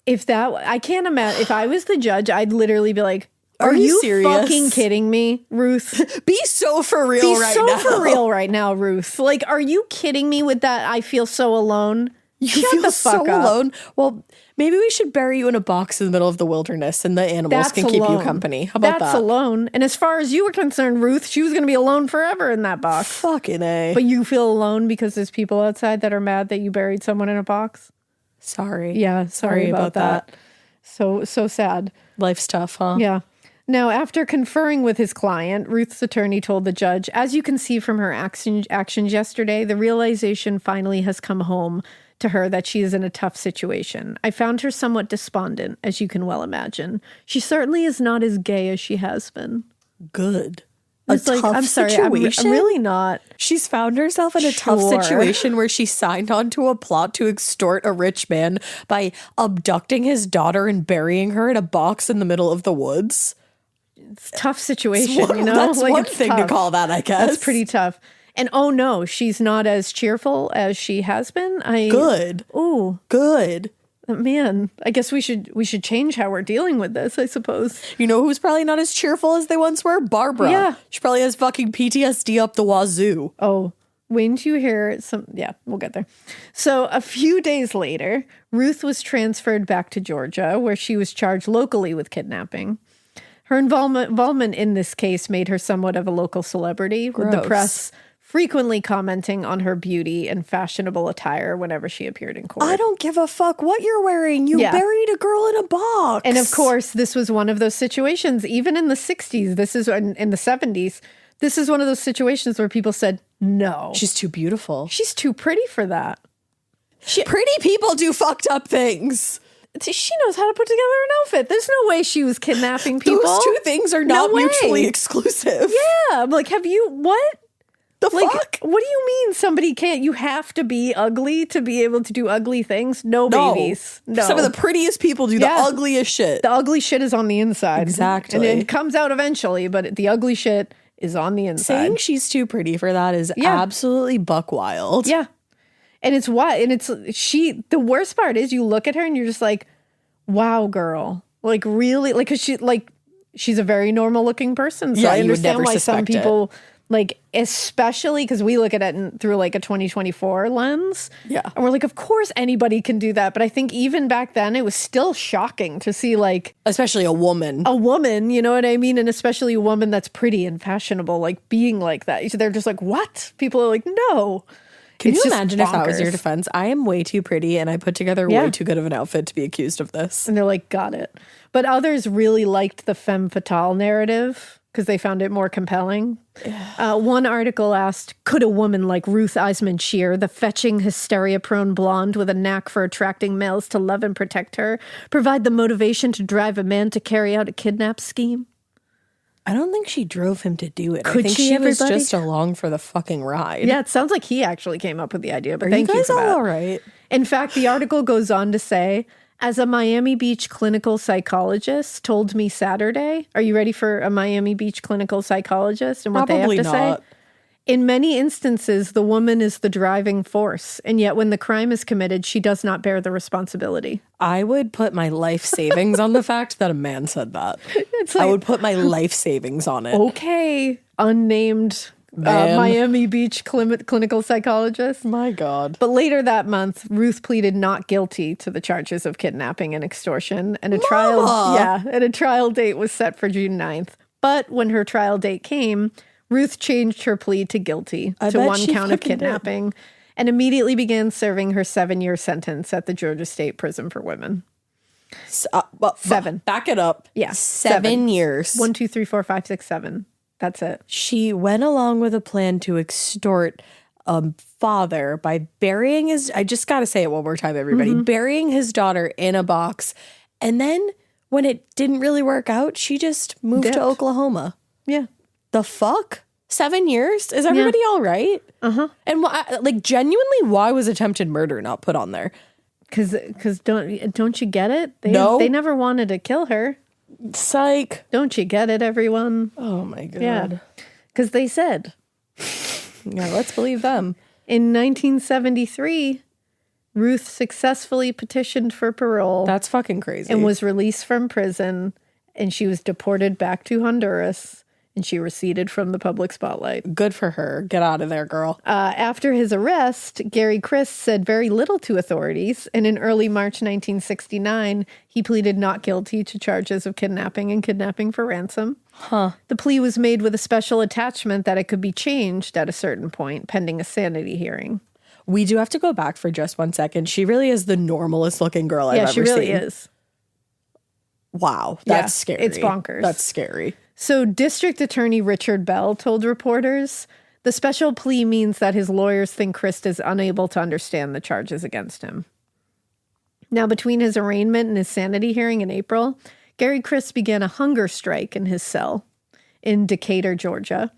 I can't imagine. If I was the judge, I'd literally be like, Are you serious? fucking kidding me, Ruth? Be so for real Be right so now. for real right now, Ruth. Like, are you kidding me with that? I feel so alone. You Shut feel the so fuck up. alone. Well, maybe we should bury you in a box in the middle of the wilderness and the animals can keep you alone. company. How about That's that? alone. And as far as you were concerned, Ruth, she was going to be alone forever in that box. Fucking A. But you feel alone because there's people outside that are mad that you buried someone in a box? Sorry. Yeah, sorry about that. So sad. Life's tough, huh? Yeah. Now, after conferring with his client, Ruth's attorney told the judge, "As you can see from her actions yesterday, the realization finally has come home to her that she is in a tough situation. I found her somewhat despondent, as you can well imagine. She certainly is not as gay as she has been." Good. It's like, I'm sorry, I'm really not. She's found herself in a tough Sure. situation where she signed on to a plot to extort a rich man by abducting his daughter and burying her in a box in the middle of the woods. It's a tough situation, you know? That's Like, one it's thing tough. to call that, I guess. That's pretty tough. And oh no, she's not as cheerful as she has been. Good. Ooh, Good. man. I guess we should change how we're dealing with this, I suppose. You know who's probably not as cheerful as they once were? Barbara. Yeah. She probably has fucking PTSD up the wazoo. Oh, when you hear some, yeah, we'll get there. So a few days later, Ruth was transferred back to Georgia, where she was charged locally with kidnapping. Her involvement in this case made her somewhat of a local celebrity, with the Gross. press frequently commenting on her beauty and fashionable attire whenever she appeared in court. I don't give a fuck what you're wearing. You Yeah. buried a girl in a box. And of course, this was one of those situations, even in the 60s, this is in the 70s, this is one of those situations where people said, no, she's too beautiful. she's too pretty for that. Pretty people do fucked up things. She knows how to put together an outfit. There's no way she was kidnapping people. Those two things are No not way. mutually exclusive. Yeah, I'm like, what? The Like, fuck? what do you mean somebody can't? You have to be ugly to be able to do ugly things? No, babies. No. Some of the prettiest people do Yeah. the ugliest shit. The ugly shit is on the inside. Exactly. And it comes out eventually, but the ugly shit is on the inside. Saying she's too pretty for that is Yeah. absolutely buck wild. Yeah. And it's what? And the worst part is you look at her and you're just like, wow, girl. Like, really? Like, cause she's a very normal looking person. So Yeah, I you would understand never why some suspect it. people, like, especially because we look at it through like a 2024 lens. Yeah. And we're like, of course anybody can do that. But I think even back then it was still shocking to see like Especially a woman. a woman, you know what I mean? And especially a woman that's pretty and fashionable, like being like that. So they're just like, what? People are like, no. Can It's you just imagine if that was your bonkers. defense? I am way too pretty and I put together Yeah. way too good of an outfit to be accused of this. And they're like, got it. But others really liked the femme fatale narrative because they found it more compelling. One article asked, could a woman like Ruth Eisman Shear, the fetching, hysteria-prone blonde with a knack for attracting males to love and protect her, provide the motivation to drive a man to carry out a kidnap scheme? I don't think she drove him to do it. Could I think she, she was everybody? just along for the fucking ride. Yeah, it sounds like he actually came up with the idea, but Are thank you you guys for that. all right? In fact, the article goes on to say, as a Miami Beach clinical psychologist told me Saturday, are you ready for a Miami Beach clinical psychologist and what Probably they have to not. say? In many instances, the woman is the driving force, and yet when the crime is committed, she does not bear the responsibility. I would put my life savings on the fact that a man said that. It's like, I would put my life savings on it. okay, unnamed Man. Miami Beach clinical psychologist. My God. But later that month, Ruth pleaded not guilty to the charges of kidnapping and extortion, and a trial date was set for June 9th. But when her trial date came, Ruth changed her plea to guilty to one count of kidnapping and immediately began serving her 7-year sentence at the Georgia State Prison for Women. 7. Back it up. Yeah. 7 years. 1, 2, 3, 4, 5, 6, 7. That's it. She went along with a plan to extort a father by burying his, I just got to say it one more time, everybody, burying his daughter in a box. And then when it didn't really work out, she just moved Dipped. to Oklahoma. Yeah. The fuck? 7 years? Is everybody all right? And genuinely, why was attempted murder not put on there? Because don't you get it? No. They never wanted to kill her. Psych. Don't you get it, everyone? Oh my God. Yeah. Because they said. Yeah, let's believe them. In 1973, Ruth successfully petitioned for parole That's fucking crazy. and was released from prison, and she was deported back to Honduras, and she receded from the public spotlight. good for her. Get out of there, girl. After his arrest, Gary Christ said very little to authorities, and in early March 1969, he pleaded not guilty to charges of kidnapping and kidnapping for ransom. The plea was made with a special attachment that it could be changed at a certain point, pending a sanity hearing. We do have to go back for just 1 second. She really is the normalest looking girl I've ever she seen. really is. Wow. Yeah, That's scary. it's bonkers. That's scary. So District Attorney Richard Bell told reporters, the special plea means that his lawyers think Christ is unable to understand the charges against him. Now, between his arraignment and his sanity hearing in April, Gary Christ began a hunger strike in his cell in Decatur, Georgia.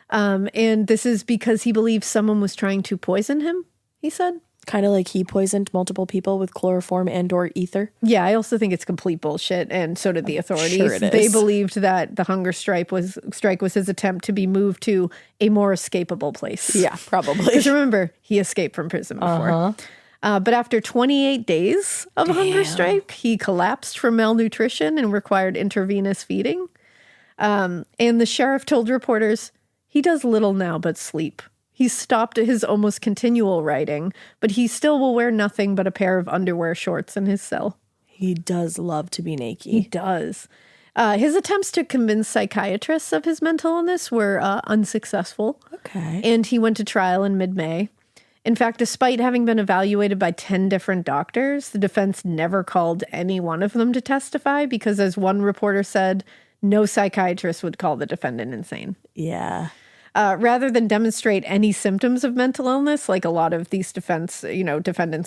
And this is because he believes someone was trying to poison him, he said. Kind of like he poisoned multiple people with chloroform and or ether. Yeah, I also think it's complete bullshit, and so did the authorities. Sure it is. They believed that the hunger strike was his attempt to be moved to a more escapable place. Yeah, probably. Because remember, he escaped from prison before. But after 28 days of hunger strike, he collapsed from malnutrition and required intravenous feeding. And the sheriff told reporters, he does little now but sleep. He's stopped his almost continual writing, but he still will wear nothing but a pair of underwear shorts in his cell. He does love to be naked. He does. His attempts to convince psychiatrists of his mental illness were unsuccessful. Okay. And he went to trial in mid-May. In fact, despite having been evaluated by 10 different doctors, the defense never called any one of them to testify because, as one reporter said, no psychiatrist would call the defendant insane. Yeah. Rather than demonstrate any symptoms of mental illness, like a lot of these defendants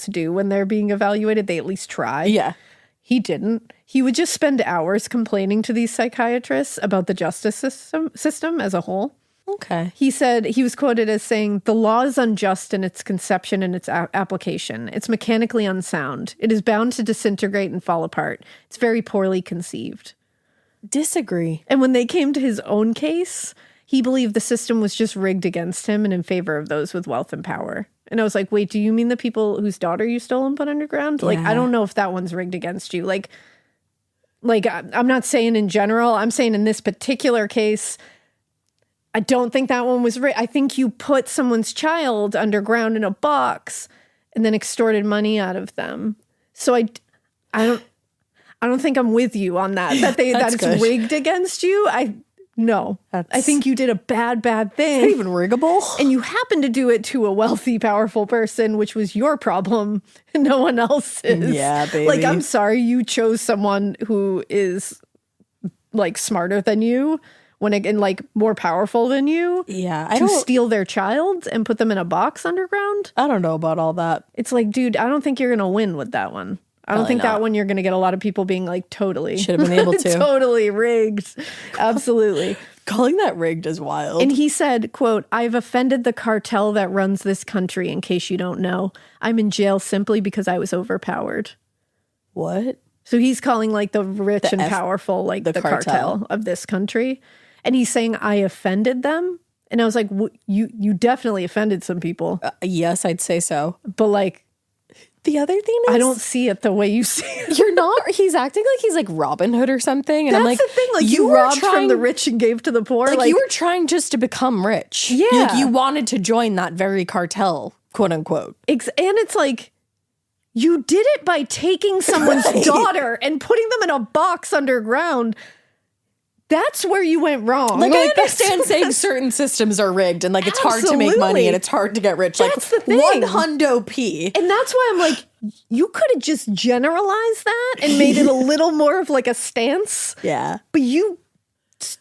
do when they're being evaluated, they at least try. Yeah. He didn't. He would just spend hours complaining to these psychiatrists about the justice system as a whole. Okay. He said, he was quoted as saying, the law is unjust in its conception and its application. It's mechanically unsound. It is bound to disintegrate and fall apart. It's very poorly conceived. Disagree. And when they came to his own case, he believed the system was just rigged against him and in favor of those with wealth and power. And I was like, wait, do you mean the people whose daughter you stole and put underground? Like, I don't know if that one's rigged against you. Like I'm not saying in general. I'm saying in this particular case, I don't think that one was rigged. I think you put someone's child underground in a box and then extorted money out of them. So I don't think I'm with you on that. That it's good. rigged against you. I think you did a bad thing. Is that even riggable? And you happened to do it to a wealthy, powerful person, which was your problem, and no one else's. Yeah, baby. Like, I'm sorry you chose someone who is, like, smarter than you and like more powerful than you. Yeah, to steal their child and put them in a box underground. I don't know about all that. It's like, dude, I don't think you're going to win with that one. I don't think that one you're going to get a lot of people being like, totally. Should have been able to. Totally rigged. Absolutely. Calling that rigged is wild. And he said, quote, "I've offended the cartel that runs this country, in case you don't know. I'm in jail simply because I was overpowered." What? So he's calling like the rich and powerful, like the cartel of this country. And he's saying, I offended them. And I was like, you definitely offended some people. Yes, I'd say so. But like, the other thing is, I don't see it the way you see it. You're not. He's acting like he's like Robin Hood or something. And That's I'm like, the thing. Like you robbed from the rich and gave to the poor. Like you were trying just to become rich. Yeah. Like you wanted to join that very cartel, quote unquote. And it's like, you did it by taking someone's daughter and putting them in a box underground. That's where you went wrong. Like I understand saying certain systems are rigged and like it's hard to make money and it's hard to get rich. That's like the thing. 100 P. And that's why I'm like, you could have just generalized that and made it a little more of like a stance. Yeah. But you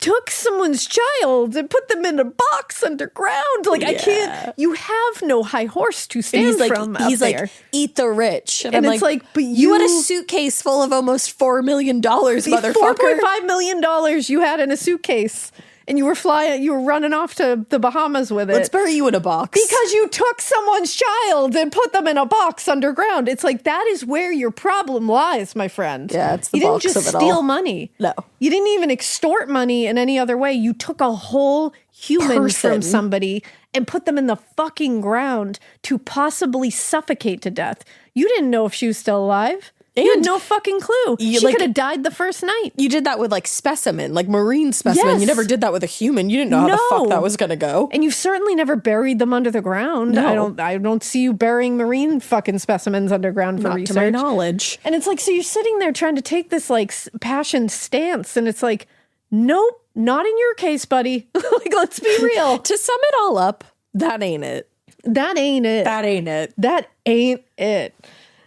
took someone's child and put them in a box underground. Like I can't. You have no high horse to stand from. He's up there. like, eat the rich, and it's like, but you had a suitcase full of almost $4 million, motherfucker. $4.5 million you had in a suitcase. And you were running off to the Bahamas with it. Let's bury you in a box. Because you took someone's child and put them in a box underground. It's like, that is where your problem lies, my friend. Yeah, it's the You didn't box just of it steal all. money. No. You didn't even extort money in any other way. You took a whole human from somebody and put them in the fucking ground to possibly suffocate to death. You didn't know if she was still alive. You had no fucking clue. She could have died the first night. You did that with like specimen, like marine specimen. Yes. You never did that with a human. You didn't know how the fuck that was going to go. And you certainly never buried them under the ground. No. I don't see you burying marine fucking specimens underground for Not research. to my knowledge. And it's like, so you're sitting there trying to take this like passion stance, and it's like, nope, not in your case, buddy. Like, let's be real. To sum it all up, that ain't it. That ain't it. That ain't it. That ain't it.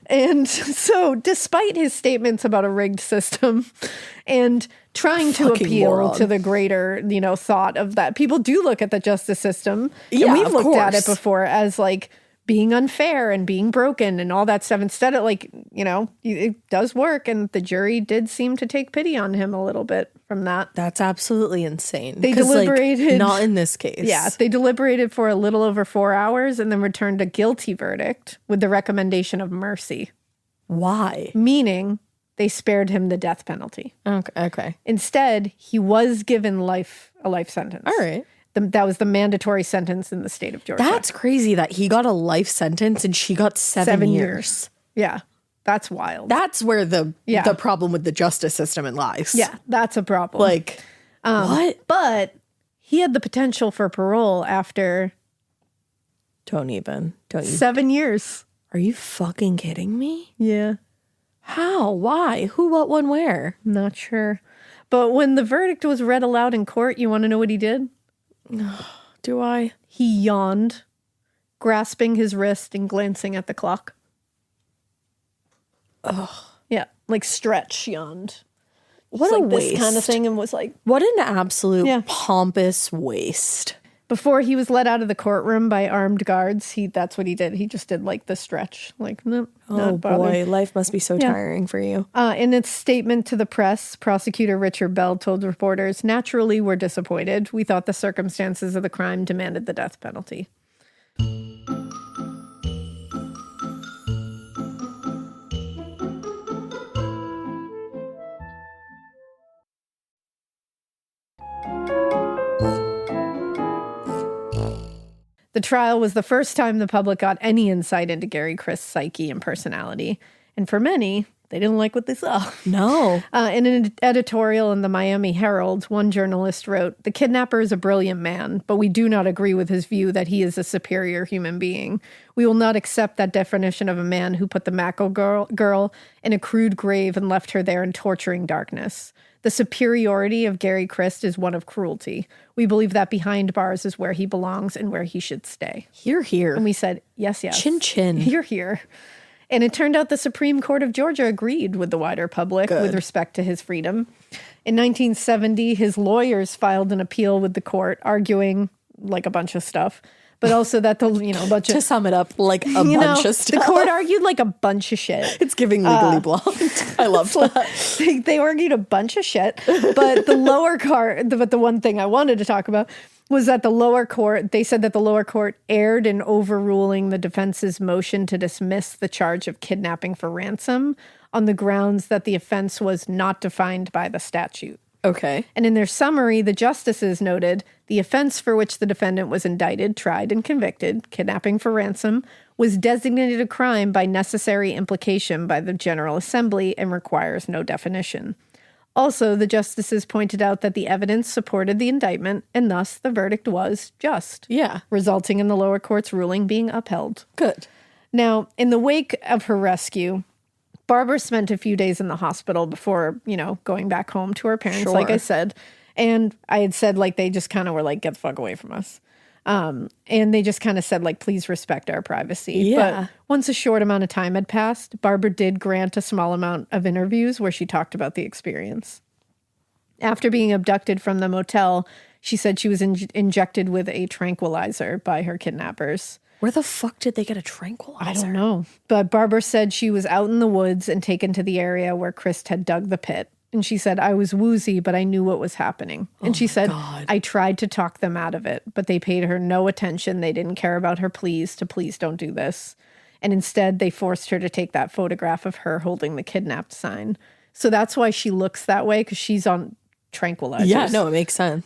And so, despite his statements about a rigged system and trying to Fucking appeal moron. to the greater, thought of that, people do look at the justice system. Yeah, and we've of looked at course. it before as like being unfair and being broken and all that stuff. Instead of like, it does work. And the jury did seem to take pity on him a little bit from that. That's absolutely insane. They 'Cause, like, deliberated. not in this case. Yeah, they deliberated for a little over 4 hours and then returned a guilty verdict with the recommendation of mercy. Why? Meaning they spared him the death penalty. Okay. Instead, he was given a life sentence. All right. That was the mandatory sentence in the state of Georgia. That's crazy that he got a life sentence and she got 7 years. Yeah, that's wild. That's where the problem with the justice system lies. Yeah, that's a problem. Like, what? But he had the potential for parole after Don't even. 7 years. Are you fucking kidding me? Yeah. How? Why? Who, what, when, where? Not sure. But when the verdict was read aloud in court, you want to know what he did? Do I? He yawned, grasping his wrist and glancing at the clock. Ugh. Yeah, like stretch yawned. What Just a like waste. this kind of thing, and was like, What an absolute pompous waste. before he was let out of the courtroom by armed guards, that's what he did. He just did like the stretch, like, nope. Oh not bothered. boy, life must be so tiring for you. In its statement to the press, prosecutor Richard Bell told reporters, "Naturally, we're disappointed. We thought the circumstances of the crime demanded the death penalty." The trial was the first time the public got any insight into Gary Christ's psyche and personality. And for many, they didn't like what they saw. No. In an editorial in the Miami Herald, one journalist wrote, "The kidnapper is a brilliant man, but we do not agree with his view that he is a superior human being. We will not accept that definition of a man who put the Mackle girl in a crude grave and left her there in torturing darkness. The superiority of Gary Christ is one of cruelty. We believe that behind bars is where he belongs and where he should stay." Here. And we said, yes, yes. Chin chin. Here. And it turned out the Supreme Court of Georgia agreed with the wider public with respect to his freedom. In 1970, his lawyers filed an appeal with the court, arguing like a bunch of stuff, but also that bunch of, To sum it up, like a bunch of stuff. The court argued like a bunch of shit. It's giving Legally Blonde. I love that. They argued a bunch of shit, but the one thing I wanted to talk about was that they said that the lower court erred in overruling the defense's motion to dismiss the charge of kidnapping for ransom on the grounds that the offense was not defined by the statute. Okay. And in their summary, the justices noted the offense for which the defendant was indicted, tried, and convicted, kidnapping for ransom, was designated a crime by necessary implication by the General Assembly and requires no definition. Also, the justices pointed out that the evidence supported the indictment, and thus the verdict was just. Yeah. Resulting in the lower court's ruling being upheld. Good. Now, in the wake of her rescue, Barbara spent a few days in the hospital before, going back home to her parents, like I said. And I had said, they just kind of were like, get the fuck away from us. And they just kind of said, please respect our privacy. Yeah. But once a short amount of time had passed, Barbara did grant a small amount of interviews where she talked about the experience. After being abducted from the motel, she said she was injected with a tranquilizer by her kidnappers. Where the fuck did they get a tranquilizer? I don't know. But Barbara said she was out in the woods and taken to the area where Chris had dug the pit. And she said, I was woozy, but I knew what was happening. And she said, I tried to talk them out of it, but they paid her no attention. They didn't care about her pleas to please don't do this. And instead, they forced her to take that photograph of her holding the kidnapped sign. So that's why she looks that way, because she's on tranquilizers. Yeah, no, it makes sense.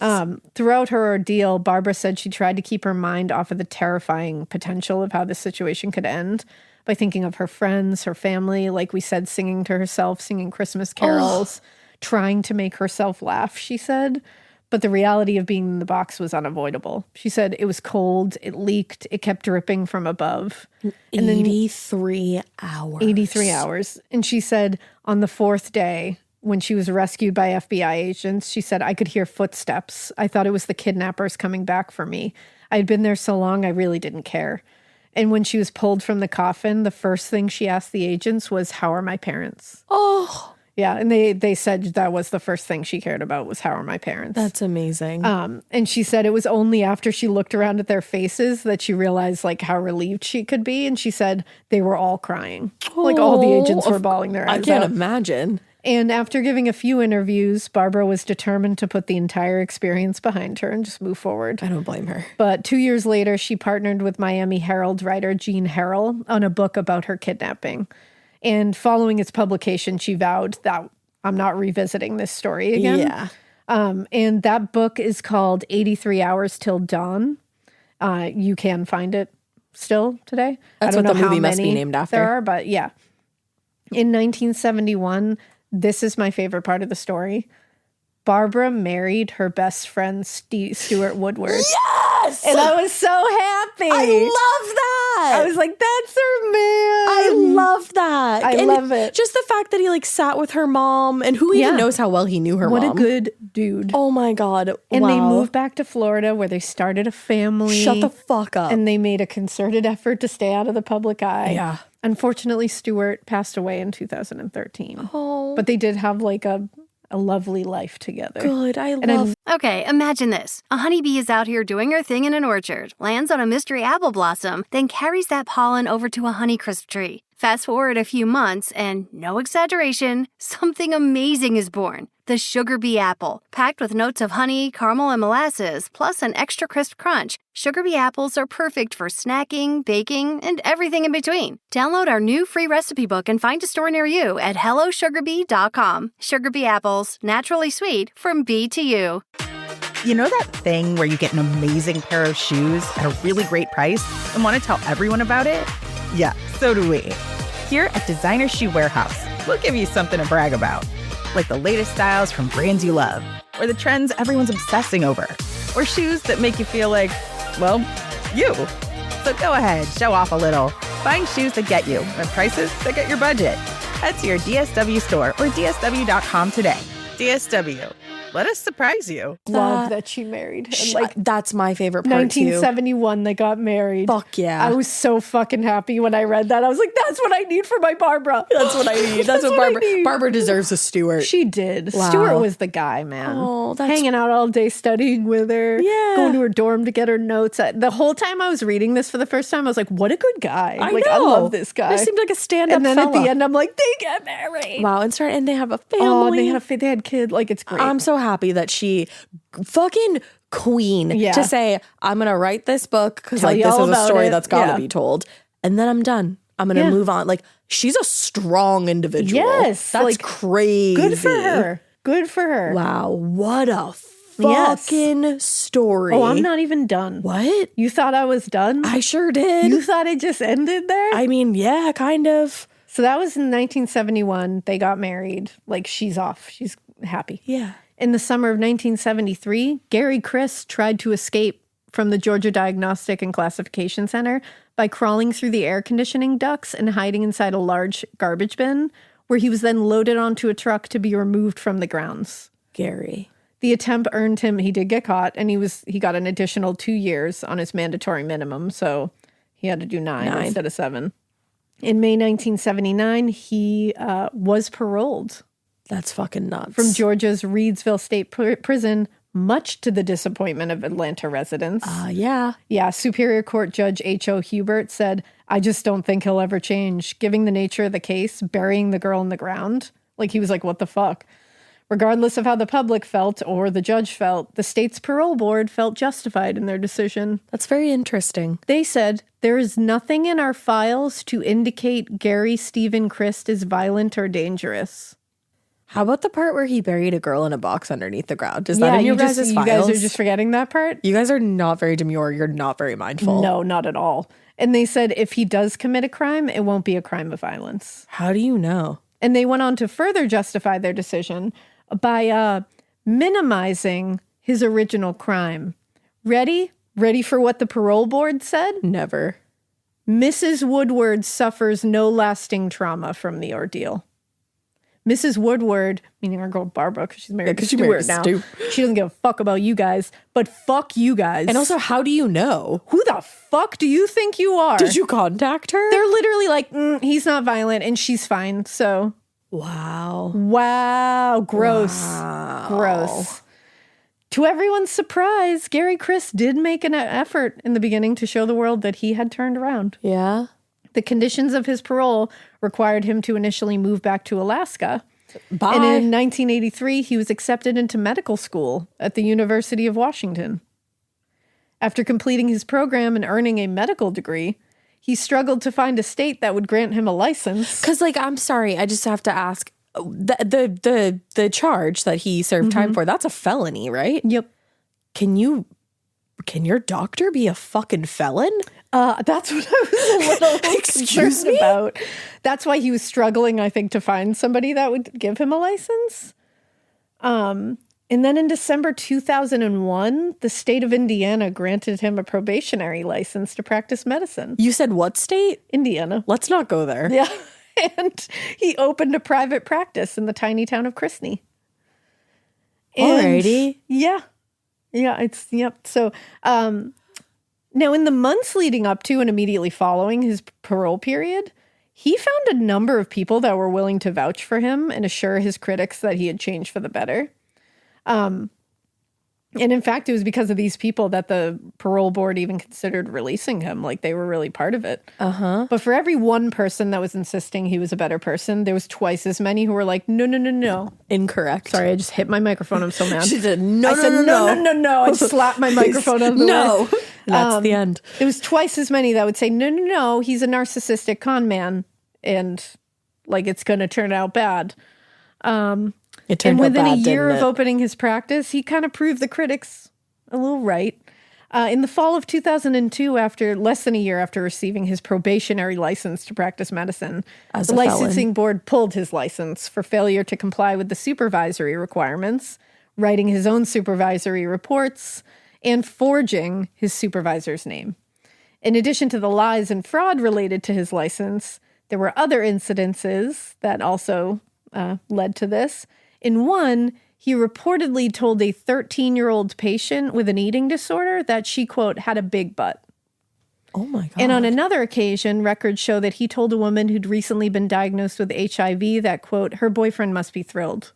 Throughout her ordeal, Barbara said she tried to keep her mind off of the terrifying potential of how this situation could end by thinking of her friends, her family, like we said, singing to herself, singing Christmas carols, trying to make herself laugh, she said. But the reality of being in the box was unavoidable. She said it was cold, it leaked, it kept dripping from above. 83 hours. 83 hours. And she said on the fourth day, when she was rescued by FBI agents, she said, I could hear footsteps. I thought it was the kidnappers coming back for me. I had been there so long, I really didn't care. And when she was pulled from the coffin, the first thing she asked the agents was, how are my parents? Oh. Yeah, and they said that was the first thing she cared about was, how are my parents? That's amazing. And she said it was only after she looked around at their faces that she realized, how relieved she could be. And she said they were all crying. All the agents were bawling their eyes out. I can't imagine. And after giving a few interviews, Barbara was determined to put the entire experience behind her and just move forward. I don't blame her. But 2 years later, she partnered with Miami Herald writer Jean Harrell on a book about her kidnapping. And following its publication, she vowed that I'm not revisiting this story again. Yeah. And that book is called 83 Hours Till Dawn. You can find it still today. That's I don't what know the movie how must be many named after. there are, but yeah. In 1971, this is my favorite part of the story. Barbara married her best friend, Stuart Woodward. Yes! And I was so happy. I love that. I was like, that's her man. I love that. I love it. Just the fact that he sat with her mom, and who even knows how well he knew her What mom. a good dude. Oh my God. And they moved back to Florida where they started a family. Shut the fuck up. And they made a concerted effort to stay out of the public eye. Yeah. Unfortunately, Stuart passed away in 2013. Oh. But they did have a lovely life together. Good. I love. Okay, imagine this. A honeybee is out here doing her thing in an orchard, lands on a mystery apple blossom, then carries that pollen over to a Honeycrisp tree. Fast forward a few months, and no exaggeration, something amazing is born. The sugar bee apple. Packed with notes of honey, caramel, and molasses, plus an extra crisp crunch, sugar bee apples are perfect for snacking, baking, and everything in between. Download our new free recipe book and find a store near you at hellosugarbee.com. Sugar bee apples, naturally sweet, from bee to you. You know that thing where you get an amazing pair of shoes at a really great price and want to tell everyone about it? Yeah, so do we. Here at Designer Shoe Warehouse, we'll give you something to brag about. Like the latest styles from brands you love, or the trends everyone's obsessing over, or shoes that make you feel like, well, you. So go ahead, show off a little. Find shoes that get you at prices that get your budget. Head to your DSW store or DSW.com today. DSW. Let us surprise you. Love that she married him. Like That's my favorite part 1971, they got married. Fuck yeah. I was so fucking happy when I read that. I was like, that's what I need for my Barbara. That's what I need. That's what I need. Barbara deserves a Stewart. She did. Wow. Stuart was the guy, man. Oh, that's hanging out all day, studying with her. Yeah. Going to her dorm to get her notes. The whole time I was reading this for the first time, I was like, what a good guy. I love this guy. He seemed like a stand-up And then fella. at the end, I'm like, they get married. Wow, and they have a family. Oh, and they had kid. Like, it's great. I'm so happy that she fucking queen to say, I'm going to write this book because Tell like you this all is a about story it. that's got to Yeah. be told. And then I'm done. I'm going to move on. Like, she's a strong individual. Yes, That's like, crazy. Good for her. Good for her. Wow, what a Yes. fucking story. Oh, I'm not even done. What? You thought I was done? I sure did. You thought it just ended there? I mean, yeah, kind of. So that was in 1971. They got married. Like, she's off. She's happy. Yeah. In the summer of 1973, Gary Criss tried to escape from the Georgia Diagnostic and Classification Center by crawling through the air conditioning ducts and hiding inside a large garbage bin, where he was then loaded onto a truck to be removed from the grounds. Gary. The attempt earned him, he did get caught, and he got an additional 2 years on his mandatory minimum, so he had to do 9 instead of 7. In May 1979, he was paroled That's fucking nuts. from Georgia's Reedsville State Prison, much to the disappointment of Atlanta residents. Yeah. Yeah, Superior Court Judge H.O. Hubert said, I just don't think he'll ever change. Given the nature of the case, burying the girl in the ground, like he was like, what the fuck? Regardless of how the public felt or the judge felt, the state's parole board felt justified in their decision. That's very interesting. They said, there is nothing in our files to indicate Gary Stephen Christ is violent or dangerous. How about the part where he buried a girl in a box underneath the ground? Is that in your guys' files? You guys are just forgetting that part? You guys are not very demure. You're not very mindful. No, not at all. And they said if he does commit a crime, it won't be a crime of violence. How do you know? And they went on to further justify their decision by minimizing his original crime. Ready? Ready for what the parole board said? Never. Mrs. Woodward suffers no lasting trauma from the ordeal. Mrs. Woodward, meaning our girl Barbara, because she's married to Stuart now. She doesn't give a fuck about you guys, but fuck you guys. And also, how do you know? Who the fuck do you think you are? Did you contact her? They're literally like, he's not violent and she's fine, so... Wow. Gross. Gross. To everyone's surprise, Gary Criss did make an effort in the beginning to show the world that he had turned around. Yeah. The conditions of his parole required him to initially move back to Alaska. Bye. And in 1983, he was accepted into medical school at the University of Washington. After completing his program and earning a medical degree, he struggled to find a state that would grant him a license. Because, like, I'm sorry, I just have to ask. The charge that he served time for, that's a felony, right? Yep. Can your doctor be a fucking felon? That's what I was a little Excuse concerned me? about. That's why he was struggling, I think, to find somebody that would give him a license. And then in December 2001, the state of Indiana granted him a probationary license to practice medicine. You said what state? Indiana. Let's not go there. Yeah. And he opened a private practice in the tiny town of Christney. Alrighty. Yeah. Yeah, yep. So, now in the months leading up to and immediately following his parole period, he found a number of people that were willing to vouch for him and assure his critics that he had changed for the better. And in fact, it was because of these people that the parole board even considered releasing him. Like, they were really part of it. But for every one person that was insisting he was a better person, there was twice as many who were like, no. Incorrect. Sorry, I just hit my microphone. I'm so mad. She said, I said, no. I slapped my microphone out of the way. No. That's the end. It was twice as many that would say, no, he's a narcissistic con man. And, like, it's going to turn out bad. It turned and within out bad, a year didn't of it? opening his practice, he kind of proved the critics a little right. In the fall of 2002, after less than a year after receiving his probationary license to practice medicine, As the a felon. licensing board pulled his license for failure to comply with the supervisory requirements, writing his own supervisory reports, and forging his supervisor's name. In addition to the lies and fraud related to his license, there were other incidences that also led to this. In one, he reportedly told a 13-year-old patient with an eating disorder that she, quote, had a big butt. Oh my God. And on another occasion, records show that he told a woman who'd recently been diagnosed with HIV that, quote, her boyfriend must be thrilled.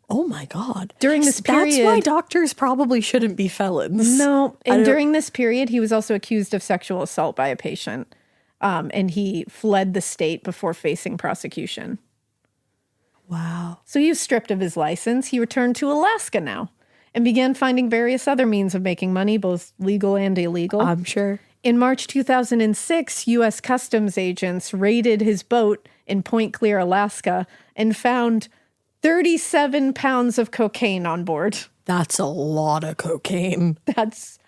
Oh my God. During this period... That's why doctors probably shouldn't be felons. No. And during this period, he was also accused of sexual assault by a patient. And he fled the state before facing prosecution. Wow. So he was stripped of his license. He returned to Alaska now and began finding various other means of making money, both legal and illegal. I'm sure. In March 2006, U.S. Customs agents raided his boat in Point Clear, Alaska, and found 37 pounds of cocaine on board. That's a lot of cocaine. That's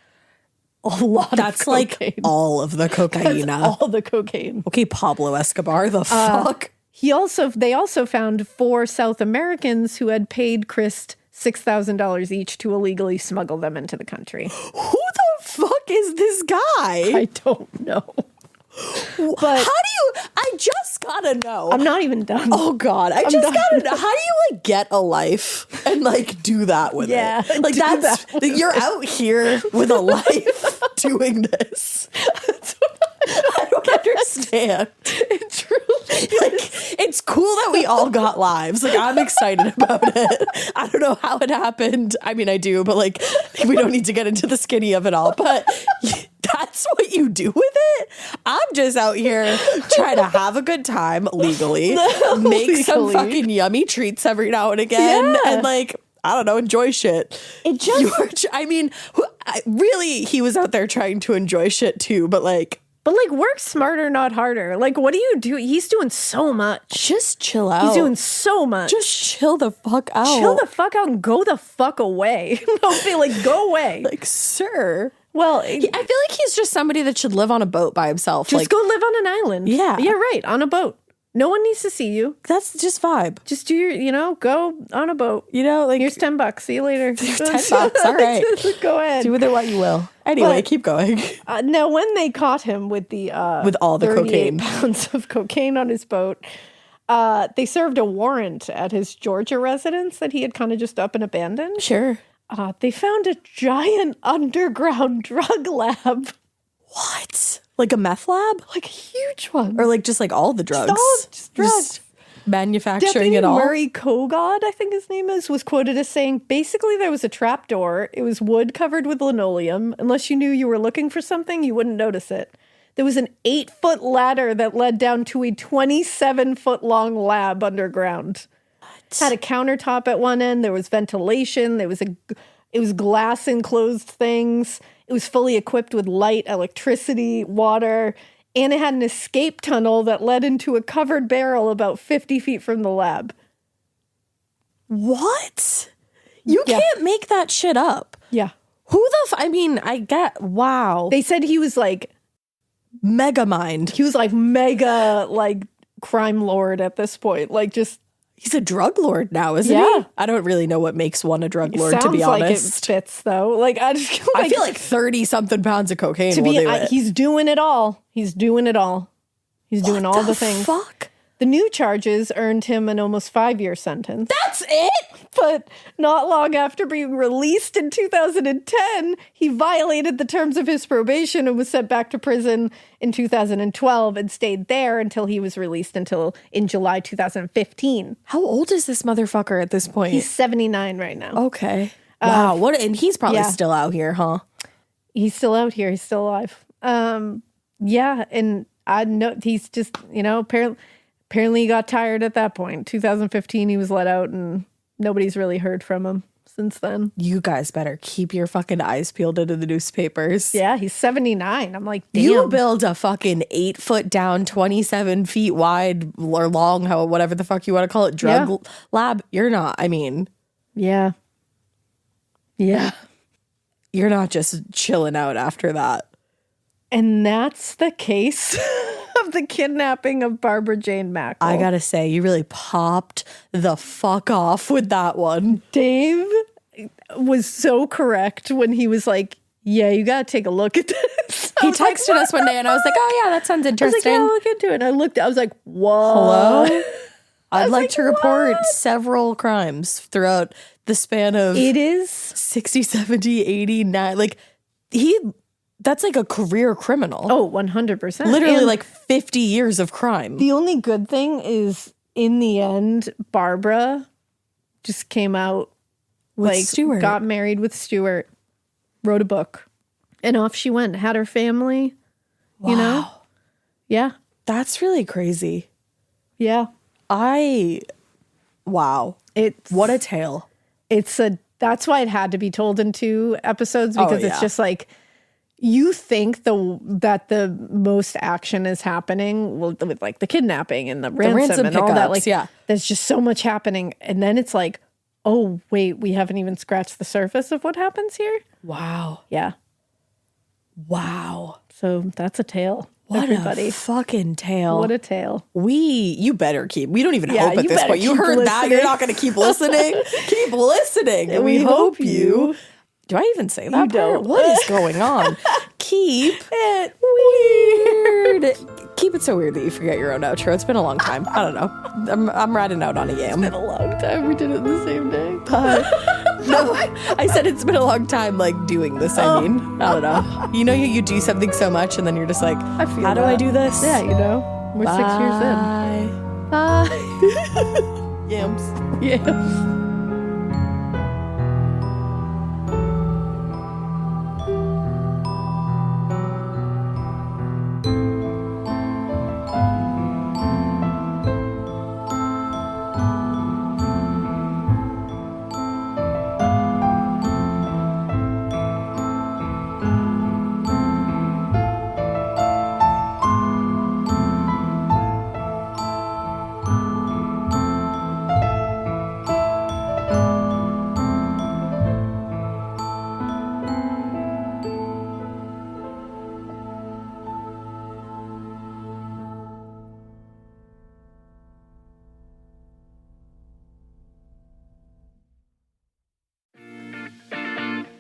a lot That's of cocaine. like all of the cocaine. That's all the cocaine. Okay, Pablo Escobar, the fuck? They also found 4 South Americans who had paid Christ $6,000 each to illegally smuggle them into the country. Who the fuck is this guy? I don't know. But how do you, I just gotta know. I'm not even done. Oh God, I just gotta know. How do you like get a life and like do that with it? Like you're out here with a life doing this. I don't understand. It truly like it's cool that we all got lives. Like I'm excited about it. I don't know how it happened. I mean, I do, but like we don't need to get into the skinny of it all. But that's what you do with it. I'm just out here trying to have a good time legally, make some fucking yummy treats every now and again, and like I don't know, enjoy shit. It just, really, he was out there trying to enjoy shit too, but like work smarter, not harder. Like, what do you do? He's doing so much. Just chill out. He's doing so much. Just chill the fuck out. Chill the fuck out and go the fuck away. Don't be like, go away. Like, sir. Well, I feel like he's just somebody that should live on a boat by himself. Just like, go live on an island. Yeah. Yeah, right. On a boat. No one needs to see you. That's just vibe. Just do your, go on a boat. Like here's $10. See you later. Here's $10. All right. Go ahead. Do with it what you will. Anyway, keep going. Now, when they caught him with with all the 38 cocaine, pounds of cocaine on his boat, they served a warrant at his Georgia residence that he had kind of just up and abandoned. Sure. They found a giant underground drug lab. What? Like a meth lab? Like a huge one. Or like just like all the drugs? Just drugs. Manufacturing Deputy it all? Murray Kogod, I think his name is, was quoted as saying, basically there was a trap door. It was wood covered with linoleum. Unless you knew you were looking for something, you wouldn't notice it. There was an 8-foot ladder that led down to a 27-foot long lab underground. What? Had a countertop at one end. There was ventilation. It was glass enclosed things. It was fully equipped with light, electricity, water, and it had an escape tunnel that led into a covered barrel about 50 feet from the lab. What? You can't make that shit up. Yeah. Who the wow. They said he was like mega mind. He was like mega like crime lord at this point. Like just he's a drug lord now, isn't he? I don't really know what makes one a drug lord, to be honest. Sounds like it fits, though. Like I feel like 30-something pounds of cocaine will do it. He's doing it all. He's doing it all. He's doing all the things. Fuck? The new charges earned him an almost 5-year sentence. That's it? But not long after being released in 2010, he violated the terms of his probation and was sent back to prison in 2012 and stayed there until he was released in July 2015. How old is this motherfucker at this point? He's 79 right now. Okay. Wow. And he's probably still out here, huh? He's still out here. He's still alive. Yeah. And I know he's just, apparently he got tired at that point. 2015, he was let out and nobody's really heard from him since then. You guys better keep your fucking eyes peeled into the newspapers. Yeah, he's 79. I'm like, damn. You build a fucking 8-foot down, 27 feet wide or long, whatever the fuck you want to call it, drug lab. You're not, Yeah. Yeah. You're not just chilling out after that. And that's the case of the kidnapping of Barbara Jane Mackle. I gotta say, you really popped the fuck off with that one. Dave was so correct when he was like, yeah, you gotta take a look at this. He texted us one day and I was like, oh yeah, that sounds interesting. I was like, yeah, look into it. And I was like, whoa. Hello? I'd like to report several crimes throughout the span of It is 60, 70, 80, 90. Like, that's like a career criminal. 100%. Literally And like 50 years of crime. the only good thing is, in the end, Barbara just came out With Stuart. got married with Stuart, wrote a book, and off she went. Had her family, you know? Yeah. That's really crazy. Yeah. Wow. What a tale. That's why it had to be told in 2 episodes, because it's just like, you think that the most action is happening with like the kidnapping and the ransom and all that. Like, there's just so much happening. And then it's like, oh, wait, we haven't even scratched the surface of what happens here. Wow. Yeah. Wow. So that's a tale. What everybody. a fucking tale. What a tale. You better keep. We don't even hope at you this better point. You keep heard that. listening. You're not going to keep listening. Keep listening. And we hope you. Do I even say that part? don't. What is going on? Keep it weird. Keep it so weird that you forget your own outro. It's been a long time. I don't know. I'm riding out on a yam. It's been a long time. We did it the same day. No, I said it's been a long time, like, doing this. I mean, I don't know. You know, you do something so much, and then you're just like, how do I do this? Yeah, you know. We're 6 years in. Bye. Yams. Yes.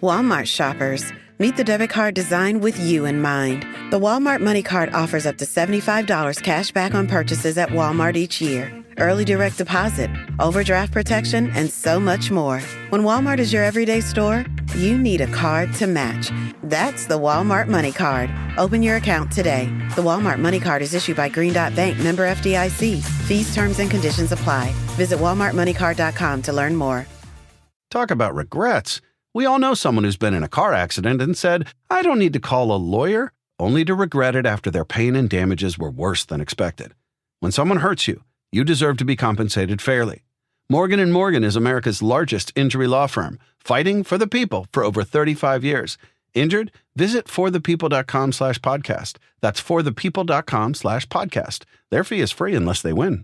Walmart shoppers, meet the debit card designed with you in mind. The Walmart Money Card offers up to $75 cash back on purchases at Walmart each year. Early direct deposit, overdraft protection, and so much more. When Walmart is your everyday store, you need a card to match. That's the Walmart Money Card. Open your account today. The Walmart Money Card is issued by Green Dot Bank, member FDIC. Fees, terms, and conditions apply. Visit walmartmoneycard.com to learn more. Talk about regrets. We all know someone who's been in a car accident and said, I don't need to call a lawyer, only to regret it after their pain and damages were worse than expected. When someone hurts you, you deserve to be compensated fairly. Morgan & Morgan is America's largest injury law firm, fighting for the people for over 35 years. Injured? Visit forthepeople.com/podcast. That's forthepeople.com/podcast. Their fee is free unless they win.